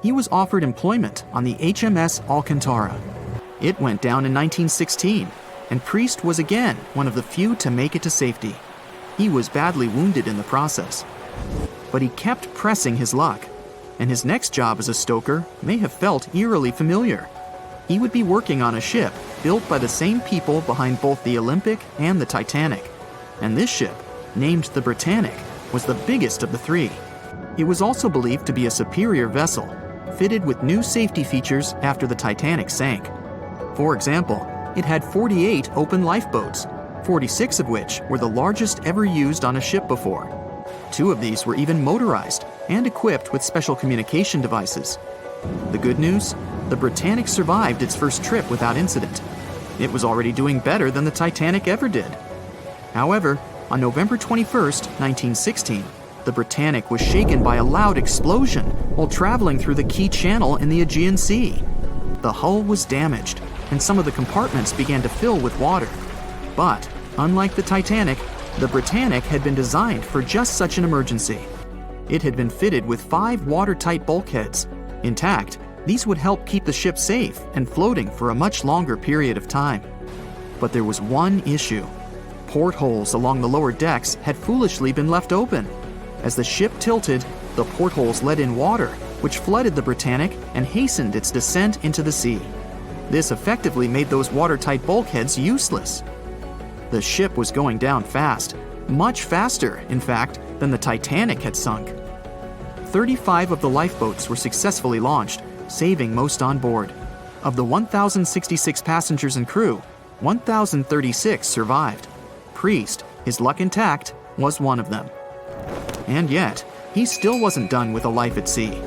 He was offered employment on the HMS Alcantara. It went down in 1916, and Priest was again one of the few to make it to safety. He was badly wounded in the process. But he kept pressing his luck, and his next job as a stoker may have felt eerily familiar. He would be working on a ship built by the same people behind both the Olympic and the Titanic. And this ship, named the Britannic, was the biggest of the three. It was also believed to be a superior vessel, fitted with new safety features after the Titanic sank. For example, it had 48 open lifeboats, 46 of which were the largest ever used on a ship before. 2 of these were even motorized and equipped with special communication devices. The good news? The Britannic survived its first trip without incident. It was already doing better than the Titanic ever did. However, on November 21st, 1916, the Britannic was shaken by a loud explosion while traveling through the key channel in the Aegean Sea. The hull was damaged, and some of the compartments began to fill with water. But, unlike the Titanic, the Britannic had been designed for just such an emergency. It had been fitted with 5 watertight bulkheads. Intact, these would help keep the ship safe and floating for a much longer period of time. But there was one issue. Portholes along the lower decks had foolishly been left open. As the ship tilted, the portholes let in water, which flooded the Britannic and hastened its descent into the sea. This effectively made those watertight bulkheads useless. The ship was going down fast, much faster, in fact, than the Titanic had sunk. 35 of the lifeboats were successfully launched, saving most on board. Of the 1,066 passengers and crew, 1,036 survived. Priest, his luck intact, was one of them. And yet, he still wasn't done with a life at sea.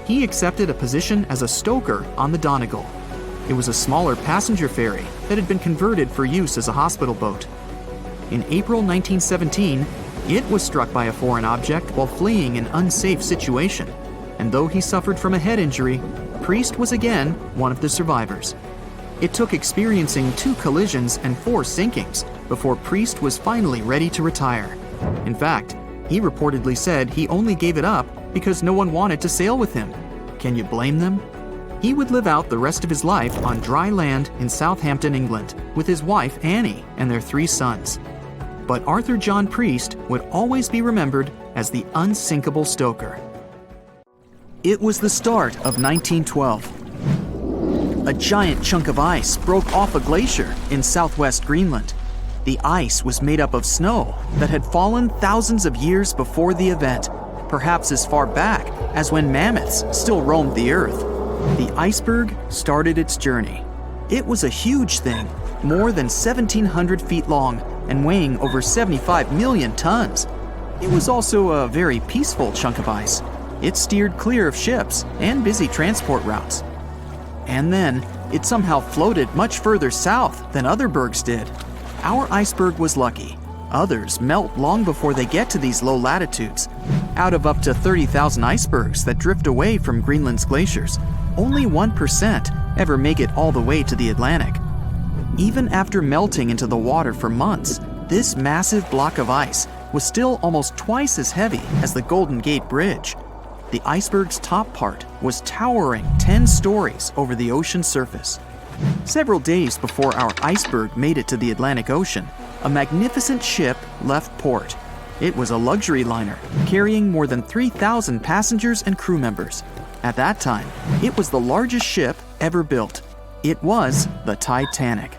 He accepted a position as a stoker on the Donegal. It was a smaller passenger ferry that had been converted for use as a hospital boat. In April 1917, it was struck by a foreign object while fleeing an unsafe situation, and though he suffered from a head injury, Priest was again one of the survivors. It took experiencing 2 collisions and 4 sinkings before Priest was finally ready to retire. In fact, he reportedly said he only gave it up because no one wanted to sail with him. Can you blame them? He would live out the rest of his life on dry land in Southampton, England, with his wife Annie and their 3 sons. But Arthur John Priest would always be remembered as the unsinkable stoker. It was the start of 1912. A giant chunk of ice broke off a glacier in southwest Greenland. The ice was made up of snow that had fallen thousands of years before the event, perhaps as far back as when mammoths still roamed the earth. The iceberg started its journey. It was a huge thing, more than 1,700 feet long and weighing over 75 million tons. It was also a very peaceful chunk of ice. It steered clear of ships and busy transport routes. And then, It somehow floated much further south than other bergs did. Our iceberg was lucky. Others melt long before they get to these low latitudes. Out of up to 30,000 icebergs that drift away from Greenland's glaciers, only 1% ever make it all the way to the Atlantic. Even after melting into the water for months, this massive block of ice was still almost twice as heavy as the Golden Gate Bridge. The iceberg's top part was towering 10 stories over the ocean surface. Several days before our iceberg made it to the Atlantic Ocean, a magnificent ship left port. It was a luxury liner carrying more than 3,000 passengers and crew members. At that time, it was the largest ship ever built. It was the Titanic.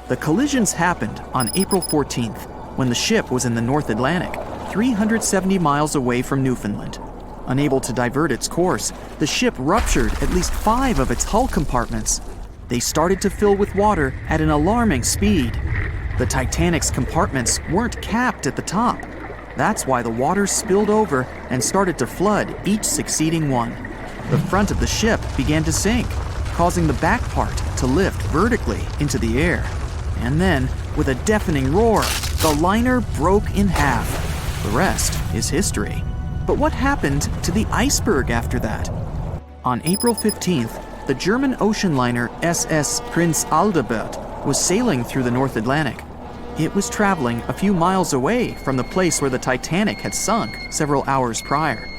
The collisions happened on April 14th, when the ship was in the North Atlantic, 370 miles away from Newfoundland. Unable to divert its course, the ship ruptured at least 5 of its hull compartments. They started to fill with water at an alarming speed. The Titanic's compartments weren't capped at the top. That's why the water spilled over and started to flood each succeeding one. The front of the ship began to sink, causing the back part to lift vertically into the air. And then, with a deafening roar, the liner broke in half. The rest is history. But what happened to the iceberg after that? On April 15th, the German ocean liner SS Prinz Adalbert was sailing through the North Atlantic. It was traveling a few miles away from the place where the Titanic had sunk several hours prior.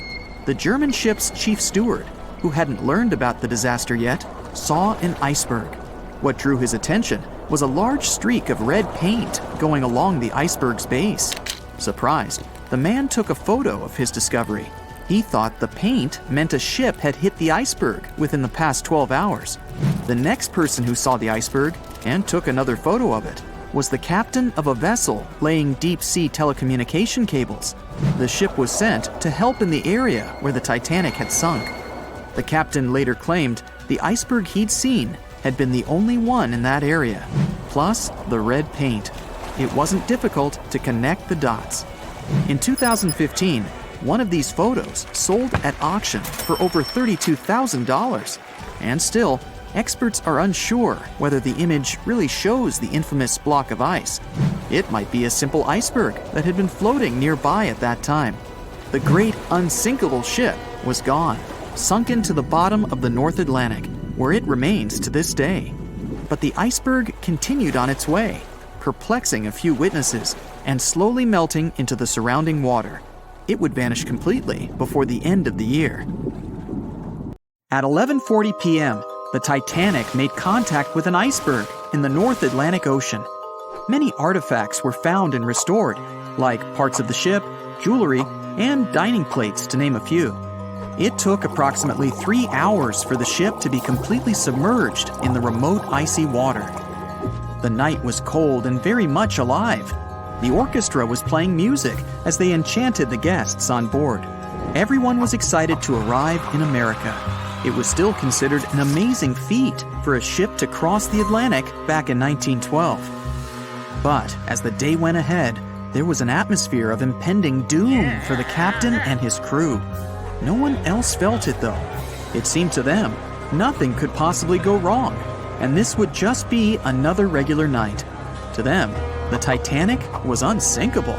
The German ship's chief steward, who hadn't learned about the disaster yet, saw an iceberg. What drew his attention was a large streak of red paint going along the iceberg's base. Surprised, the man took a photo of his discovery. He thought the paint meant a ship had hit the iceberg within the past 12 hours. The next person who saw the iceberg and took another photo of it was the captain of a vessel laying deep-sea telecommunication cables. The ship was sent to help in the area where the Titanic had sunk. The captain later claimed the iceberg he'd seen had been the only one in that area, plus the red paint. It wasn't difficult to connect the dots. In 2015, one of these photos sold at auction for over $32,000. And still, experts are unsure whether the image really shows the infamous block of ice. It might be a simple iceberg that had been floating nearby at that time. The great unsinkable ship was gone, sunken to the bottom of the North Atlantic, where it remains to this day. But the iceberg continued on its way, perplexing a few witnesses and slowly melting into the surrounding water. It would vanish completely before the end of the year. At 11:40 p.m., the Titanic made contact with an iceberg in the North Atlantic Ocean. Many artifacts were found and restored, like parts of the ship, jewelry, and dining plates, to name a few. It took approximately 3 hours for the ship to be completely submerged in the remote icy water. The night was cold and very much alive. The orchestra was playing music as they enchanted the guests on board. Everyone was excited to arrive in America. It was still considered an amazing feat for a ship to cross the Atlantic back in 1912. But as the day went ahead, there was an atmosphere of impending doom for the captain and his crew. No one else felt it, though. It seemed to them nothing could possibly go wrong, and this would just be another regular night. To them, the Titanic was unsinkable.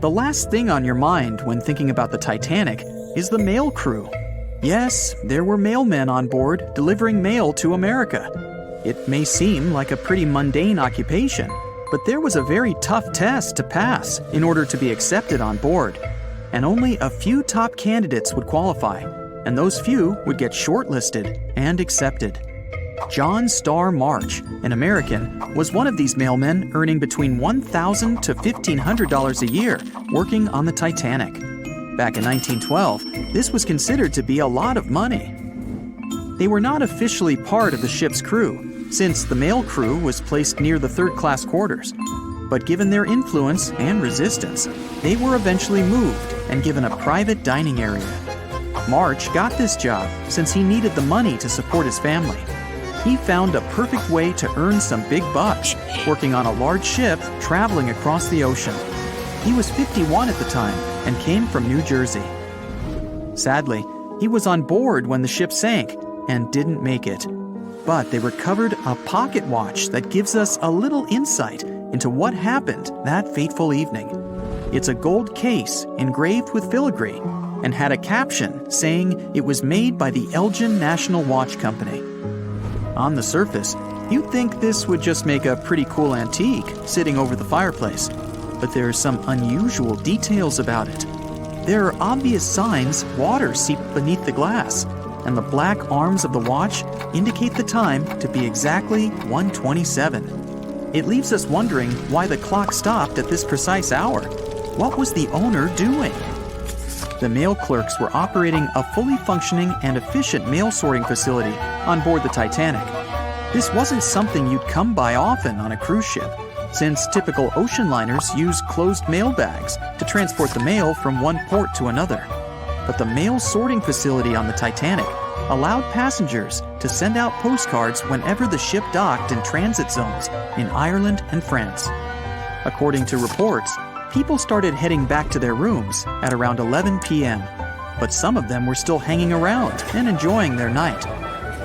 The last thing on your mind when thinking about the Titanic is the mail crew. Yes, there were mailmen on board delivering mail to America. It may seem like a pretty mundane occupation, but there was a very tough test to pass in order to be accepted on board. And only a few top candidates would qualify, and those few would get shortlisted and accepted. John Starr March, an American, was one of these mailmen earning between $1,000 to $1,500 a year working on the Titanic. Back in 1912, this was considered to be a lot of money. They were not officially part of the ship's crew, since the mail crew was placed near the third-class quarters. But given their influence and resistance, they were eventually moved and given a private dining area. March got this job since he needed the money to support his family. He found a perfect way to earn some big bucks, working on a large ship traveling across the ocean. He was 51 at the time and came from New Jersey. Sadly, he was on board when the ship sank and didn't make it. but they recovered a pocket watch that gives us a little insight into what happened that fateful evening. It's a gold case engraved with filigree and had a caption saying it was made by the Elgin National Watch Company. On the surface, you'd think this would just make a pretty cool antique sitting over the fireplace, but there are some unusual details about it. There are obvious signs water seeped beneath the glass, and the black arms of the watch indicate the time to be exactly 1:27. It leaves us wondering why the clock stopped at this precise hour. What was the owner doing? The mail clerks were operating a fully functioning and efficient mail sorting facility on board the Titanic. This wasn't something you'd come by often on a cruise ship, since typical ocean liners use closed mail bags to transport the mail from one port to another. But the mail sorting facility on the Titanic allowed passengers to send out postcards whenever the ship docked in transit zones in Ireland and France. According to reports, people started heading back to their rooms at around 11 p.m., but some of them were still hanging around and enjoying their night.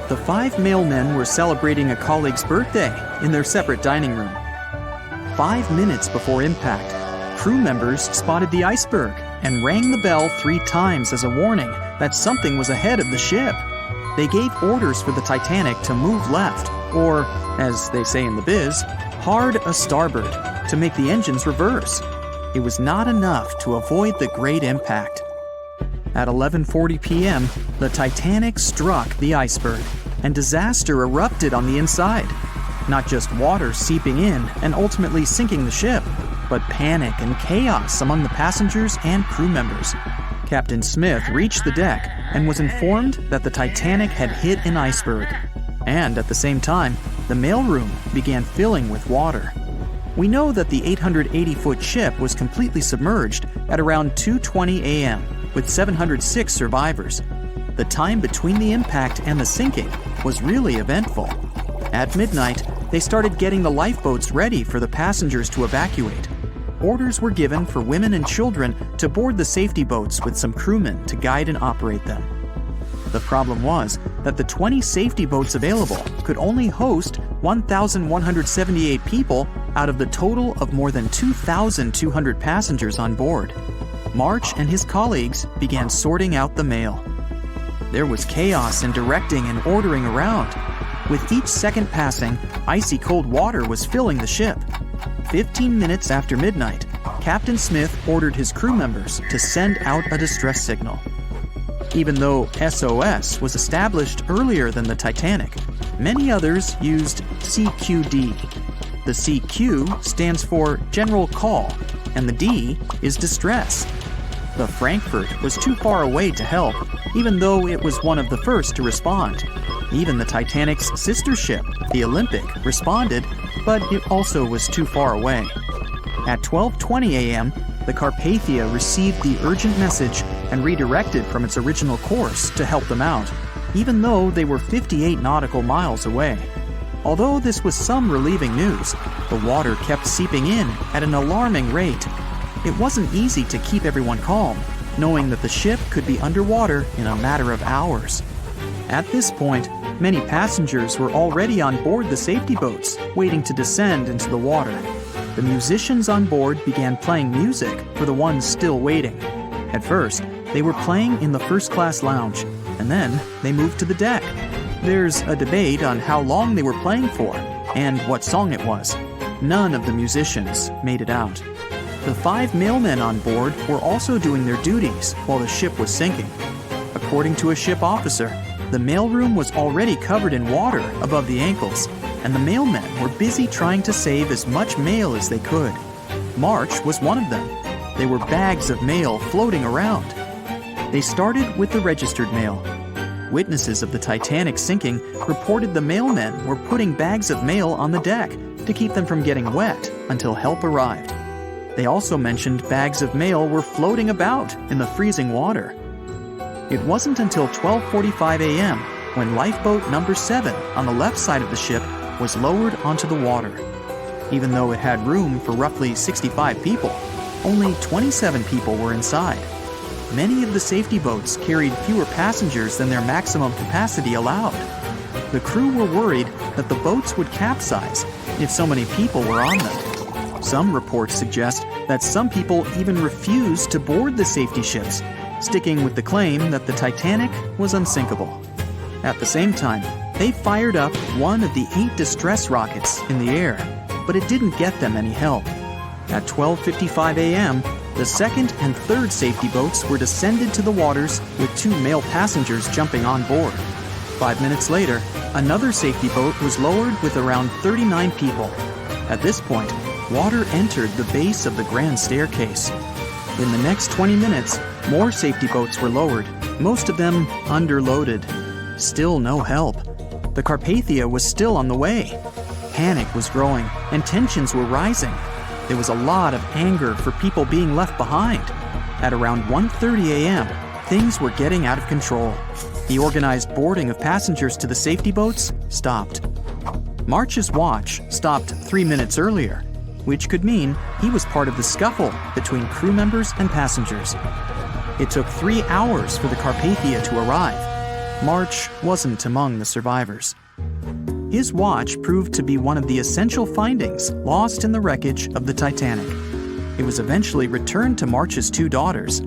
The 5 mailmen were celebrating a colleague's birthday in their separate dining room. 5 minutes before impact, crew members spotted the iceberg and rang the bell 3 times as a warning that something was ahead of the ship. They gave orders for the Titanic to move left, or, as they say in the biz, hard a starboard, to make the engines reverse. It was not enough to avoid the great impact. At 11:40 p.m., the Titanic struck the iceberg, and disaster erupted on the inside. Not just water seeping in and ultimately sinking the ship, but panic and chaos among the passengers and crew members. Captain Smith reached the deck and was informed that the Titanic had hit an iceberg. And at the same time, the mailroom began filling with water. We know that the 880-foot ship was completely submerged at around 2:20 a.m., with 706 survivors. The time between the impact and the sinking was really eventful. At midnight, they started getting the lifeboats ready for the passengers to evacuate. Orders were given for women and children to board the safety boats with some crewmen to guide and operate them. The problem was that the 20 safety boats available could only host 1,178 people out of the total of more than 2,200 passengers on board. March and his colleagues began sorting out the mail. There was chaos in directing and ordering around. With each second passing, icy cold water was filling the ship. 15 minutes after midnight, Captain Smith ordered his crew members to send out a distress signal. Even though SOS was established earlier than the Titanic, many others used CQD. The CQ stands for General Call, and the D is Distress. The Frankfurt was too far away to help, even though it was one of the first to respond. Even the Titanic's sister ship, the Olympic, responded, but it also was too far away. At 12:20 a.m., the Carpathia received the urgent message and redirected from its original course to help them out, even though they were 58 nautical miles away. Although this was some relieving news, the water kept seeping in at an alarming rate. It wasn't easy to keep everyone calm, knowing that the ship could be underwater in a matter of hours. At this point, many passengers were already on board the safety boats, waiting to descend into the water. The musicians on board began playing music for the ones still waiting. At first, they were playing in the first-class lounge, and then they moved to the deck. There's a debate on how long they were playing for, and what song it was. None of the musicians made it out. The 5 mailmen on board were also doing their duties while the ship was sinking. According to a ship officer, the mailroom was already covered in water above the ankles, and the mailmen were busy trying to save as much mail as they could. March was one of them. There were bags of mail floating around. They started with the registered mail. Witnesses of the Titanic sinking reported the mailmen were putting bags of mail on the deck to keep them from getting wet until help arrived. They also mentioned bags of mail were floating about in the freezing water. It wasn't until 12:45 a.m. when lifeboat number 7 on the left side of the ship was lowered onto the water. Even though it had room for roughly 65 people, only 27 people were inside. Many of the safety boats carried fewer passengers than their maximum capacity allowed. the crew were worried that the boats would capsize if so many people were on them. Some reports suggest that some people even refused to board the safety ships, sticking with the claim that the Titanic was unsinkable. At the same time, they fired up one of the 8 distress rockets in the air, but it didn't get them any help. At 12:55 a.m., the second and third safety boats were descended to the waters with 2 male passengers jumping on board. 5 minutes later, another safety boat was lowered with around 39 people. At this point, water entered the base of the grand staircase. In the next 20 minutes, more safety boats were lowered, most of them underloaded. Still no help. The Carpathia was still on the way. Panic was growing, and tensions were rising. There was a lot of anger for people being left behind. At around 1:30 a.m., things were getting out of control. The organized boarding of passengers to the safety boats stopped. March's watch stopped 3 minutes earlier, which could mean he was part of the scuffle between crew members and passengers. It took 3 hours for the Carpathia to arrive. March wasn't among the survivors. His watch proved to be one of the essential findings lost in the wreckage of the Titanic. It was eventually returned to March's 2 daughters,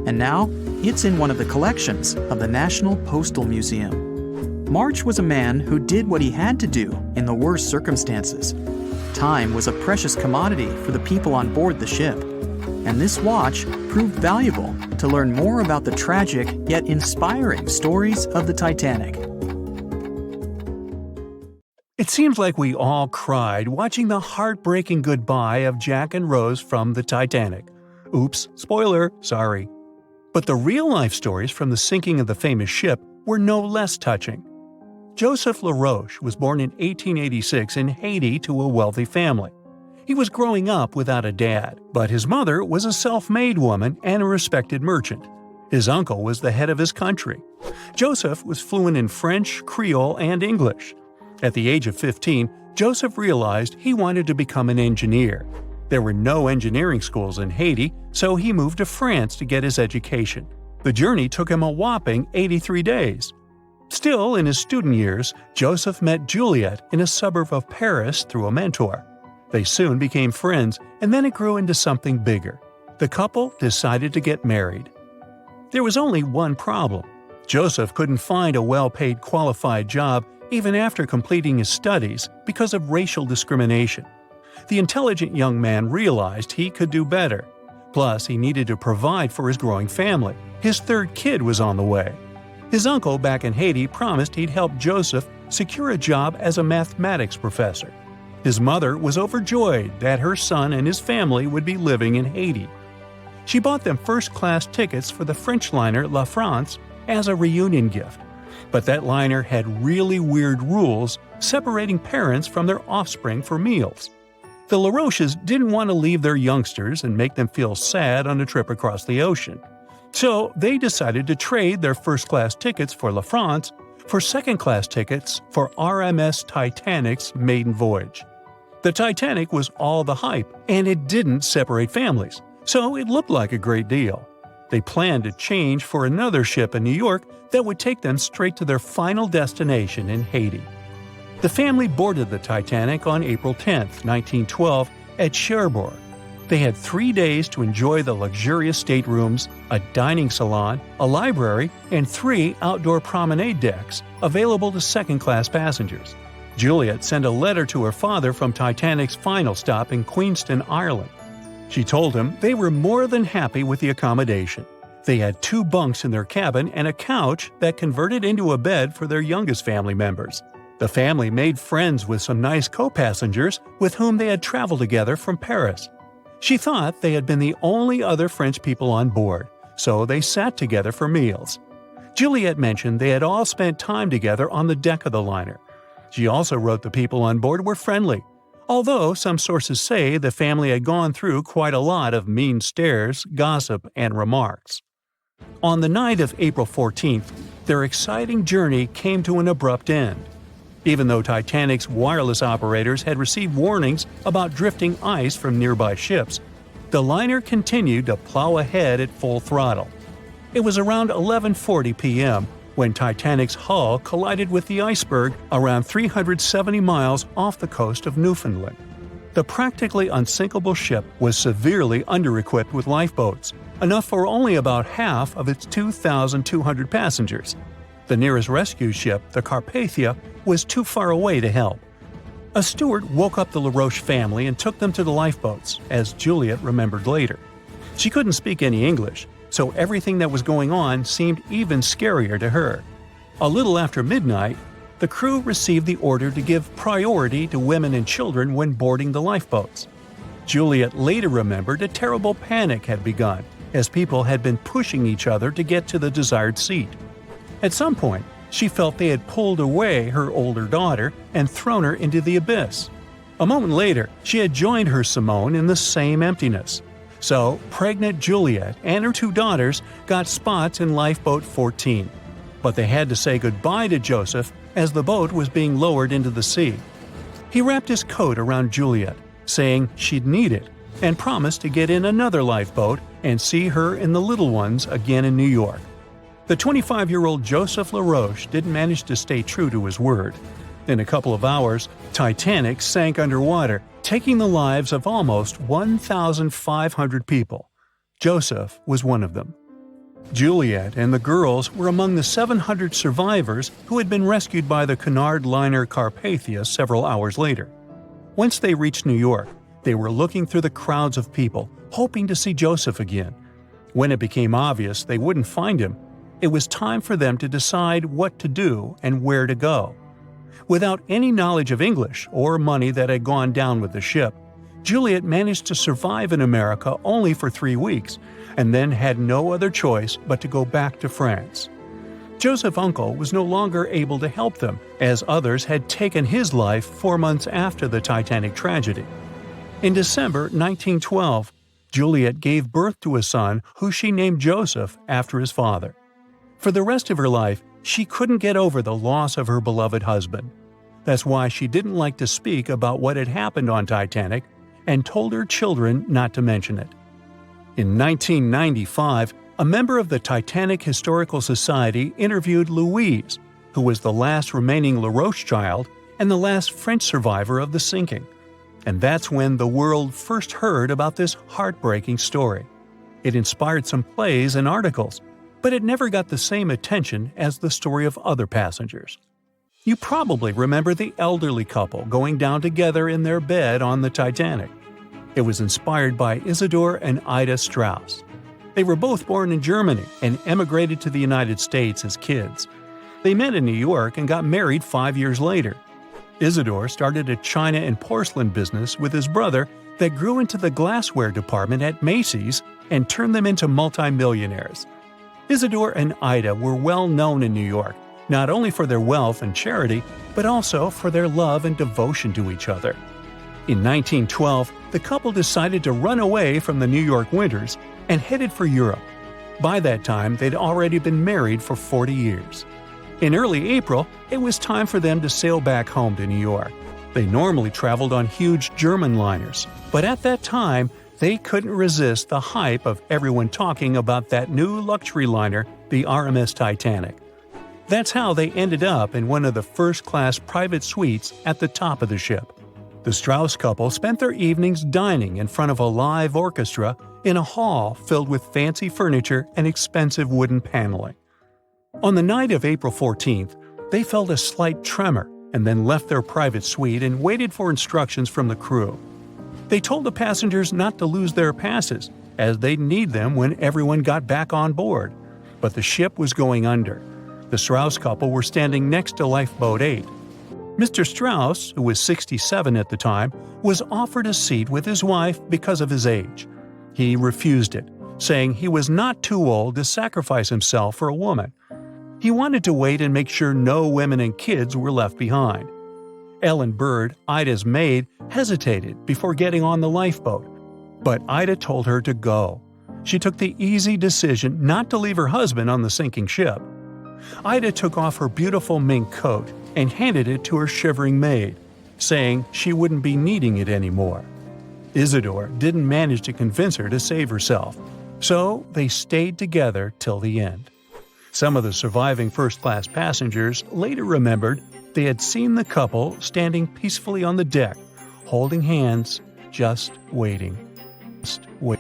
and now it's in one of the collections of the National Postal Museum. March was a man who did what he had to do in the worst circumstances. Time was a precious commodity for the people on board the ship, and this watch proved valuable to learn more about the tragic yet inspiring stories of the Titanic. It seems like we all cried watching the heartbreaking goodbye of Jack and Rose from the Titanic. Oops, spoiler, sorry. But the real-life stories from the sinking of the famous ship were no less touching. Joseph LaRoche was born in 1886 in Haiti to a wealthy family. He was growing up without a dad, but his mother was a self-made woman and a respected merchant. His uncle was the head of his country. Joseph was fluent in French, Creole, and English. At the age of 15, Joseph realized he wanted to become an engineer. There were no engineering schools in Haiti, so he moved to France to get his education. The journey took him a whopping 83 days. Still, in his student years, Joseph met Juliet in a suburb of Paris through a mentor. They soon became friends, and then it grew into something bigger. The couple decided to get married. There was only one problem. Joseph couldn't find a well-paid qualified job even after completing his studies because of racial discrimination. The intelligent young man realized he could do better. Plus, he needed to provide for his growing family. His 3rd kid was on the way. His uncle back in Haiti promised he'd help Joseph secure a job as a mathematics professor. His mother was overjoyed that her son and his family would be living in Haiti. She bought them first-class tickets for the French liner La France as a reunion gift. But that liner had really weird rules separating parents from their offspring for meals. The LaRoches didn't want to leave their youngsters and make them feel sad on a trip across the ocean. So they decided to trade their first-class tickets for La France for second-class tickets for RMS Titanic's maiden voyage. The Titanic was all the hype, and it didn't separate families, so it looked like a great deal. They planned to change for another ship in New York that would take them straight to their final destination in Haiti. The family boarded the Titanic on April 10, 1912, at Cherbourg. They had 3 days to enjoy the luxurious staterooms, a dining salon, a library, and 3 outdoor promenade decks available to second-class passengers. Juliet sent a letter to her father from Titanic's final stop in Queenston, Ireland. She told him they were more than happy with the accommodation. They had 2 bunks in their cabin and a couch that converted into a bed for their youngest family members. The family made friends with some nice co-passengers with whom they had traveled together from Paris. She thought they had been the only other French people on board, so they sat together for meals. Juliet mentioned they had all spent time together on the deck of the liner. She also wrote the people on board were friendly, although some sources say the family had gone through quite a lot of mean stares, gossip, and remarks. On the night of April 14th, their exciting journey came to an abrupt end. Even though Titanic's wireless operators had received warnings about drifting ice from nearby ships, the liner continued to plow ahead at full throttle. It was around 11:40 p.m. when Titanic's hull collided with the iceberg around 370 miles off the coast of Newfoundland. The practically unsinkable ship was severely under-equipped with lifeboats, enough for only about half of its 2,200 passengers. The nearest rescue ship, the Carpathia, was too far away to help. A steward woke up the LaRoche family and took them to the lifeboats, as Juliet remembered later. She couldn't speak any English, so everything that was going on seemed even scarier to her. A little after midnight, the crew received the order to give priority to women and children when boarding the lifeboats. Juliet later remembered a terrible panic had begun, as people had been pushing each other to get to the desired seat. At some point, she felt they had pulled away her older daughter and thrown her into the abyss. A moment later, she had joined her Simone in the same emptiness. So, pregnant Juliet and her two daughters got spots in Lifeboat 14. But they had to say goodbye to Joseph as the boat was being lowered into the sea. He wrapped his coat around Juliet, saying she'd need it, and promised to get in another lifeboat and see her and the little ones again in New York. The 25-year-old Joseph LaRoche didn't manage to stay true to his word. In a couple of hours, Titanic sank underwater, taking the lives of almost 1,500 people. Joseph was one of them. Juliet and the girls were among the 700 survivors who had been rescued by the Cunard liner Carpathia several hours later. Once they reached New York, they were looking through the crowds of people, hoping to see Joseph again. When it became obvious they wouldn't find him, it was time for them to decide what to do and where to go. Without any knowledge of English or money that had gone down with the ship, Juliet managed to survive in America only for 3 weeks, and then had no other choice but to go back to France. Joseph's uncle was no longer able to help them, as others had taken his life 4 months after the Titanic tragedy. In December 1912, Juliet gave birth to a son who she named Joseph after his father. For the rest of her life, she couldn't get over the loss of her beloved husband. That's why she didn't like to speak about what had happened on Titanic and told her children not to mention it. In 1995, a member of the Titanic Historical Society interviewed Louise, who was the last remaining LaRoche child and the last French survivor of the sinking. And that's when the world first heard about this heartbreaking story. It inspired some plays and articles, but it never got the same attention as the story of other passengers. You probably remember the elderly couple going down together in their bed on the Titanic. It was inspired by Isidor and Ida Strauss. They were both born in Germany and emigrated to the United States as kids. They met in New York and got married 5 years later. Isidor started a china and porcelain business with his brother that grew into the glassware department at Macy's and turned them into multimillionaires. Isidor and Ida were well known in New York, not only for their wealth and charity, but also for their love and devotion to each other. In 1912, the couple decided to run away from the New York winters and headed for Europe. By that time, they'd already been married for 40 years. In early April, it was time for them to sail back home to New York. They normally traveled on huge German liners, but at that time, they couldn't resist the hype of everyone talking about that new luxury liner, the RMS Titanic. That's how they ended up in one of the first-class private suites at the top of the ship. The Strauss couple spent their evenings dining in front of a live orchestra in a hall filled with fancy furniture and expensive wooden paneling. On the night of April 14th, they felt a slight tremor and then left their private suite and waited for instructions from the crew. They told the passengers not to lose their passes, as they'd need them when everyone got back on board. But the ship was going under. The Strauss couple were standing next to Lifeboat 8. Mr. Strauss, who was 67 at the time, was offered a seat with his wife because of his age. He refused it, saying he was not too old to sacrifice himself for a woman. He wanted to wait and make sure no women and kids were left behind. Ellen Bird, Ida's maid, hesitated before getting on the lifeboat, but Ida told her to go. She took the easy decision not to leave her husband on the sinking ship. Ida took off her beautiful mink coat and handed it to her shivering maid, saying she wouldn't be needing it anymore. Isidor didn't manage to convince her to save herself, so they stayed together till the end. Some of the surviving first-class passengers later remembered they had seen the couple standing peacefully on the deck, holding hands, just waiting. Just wait.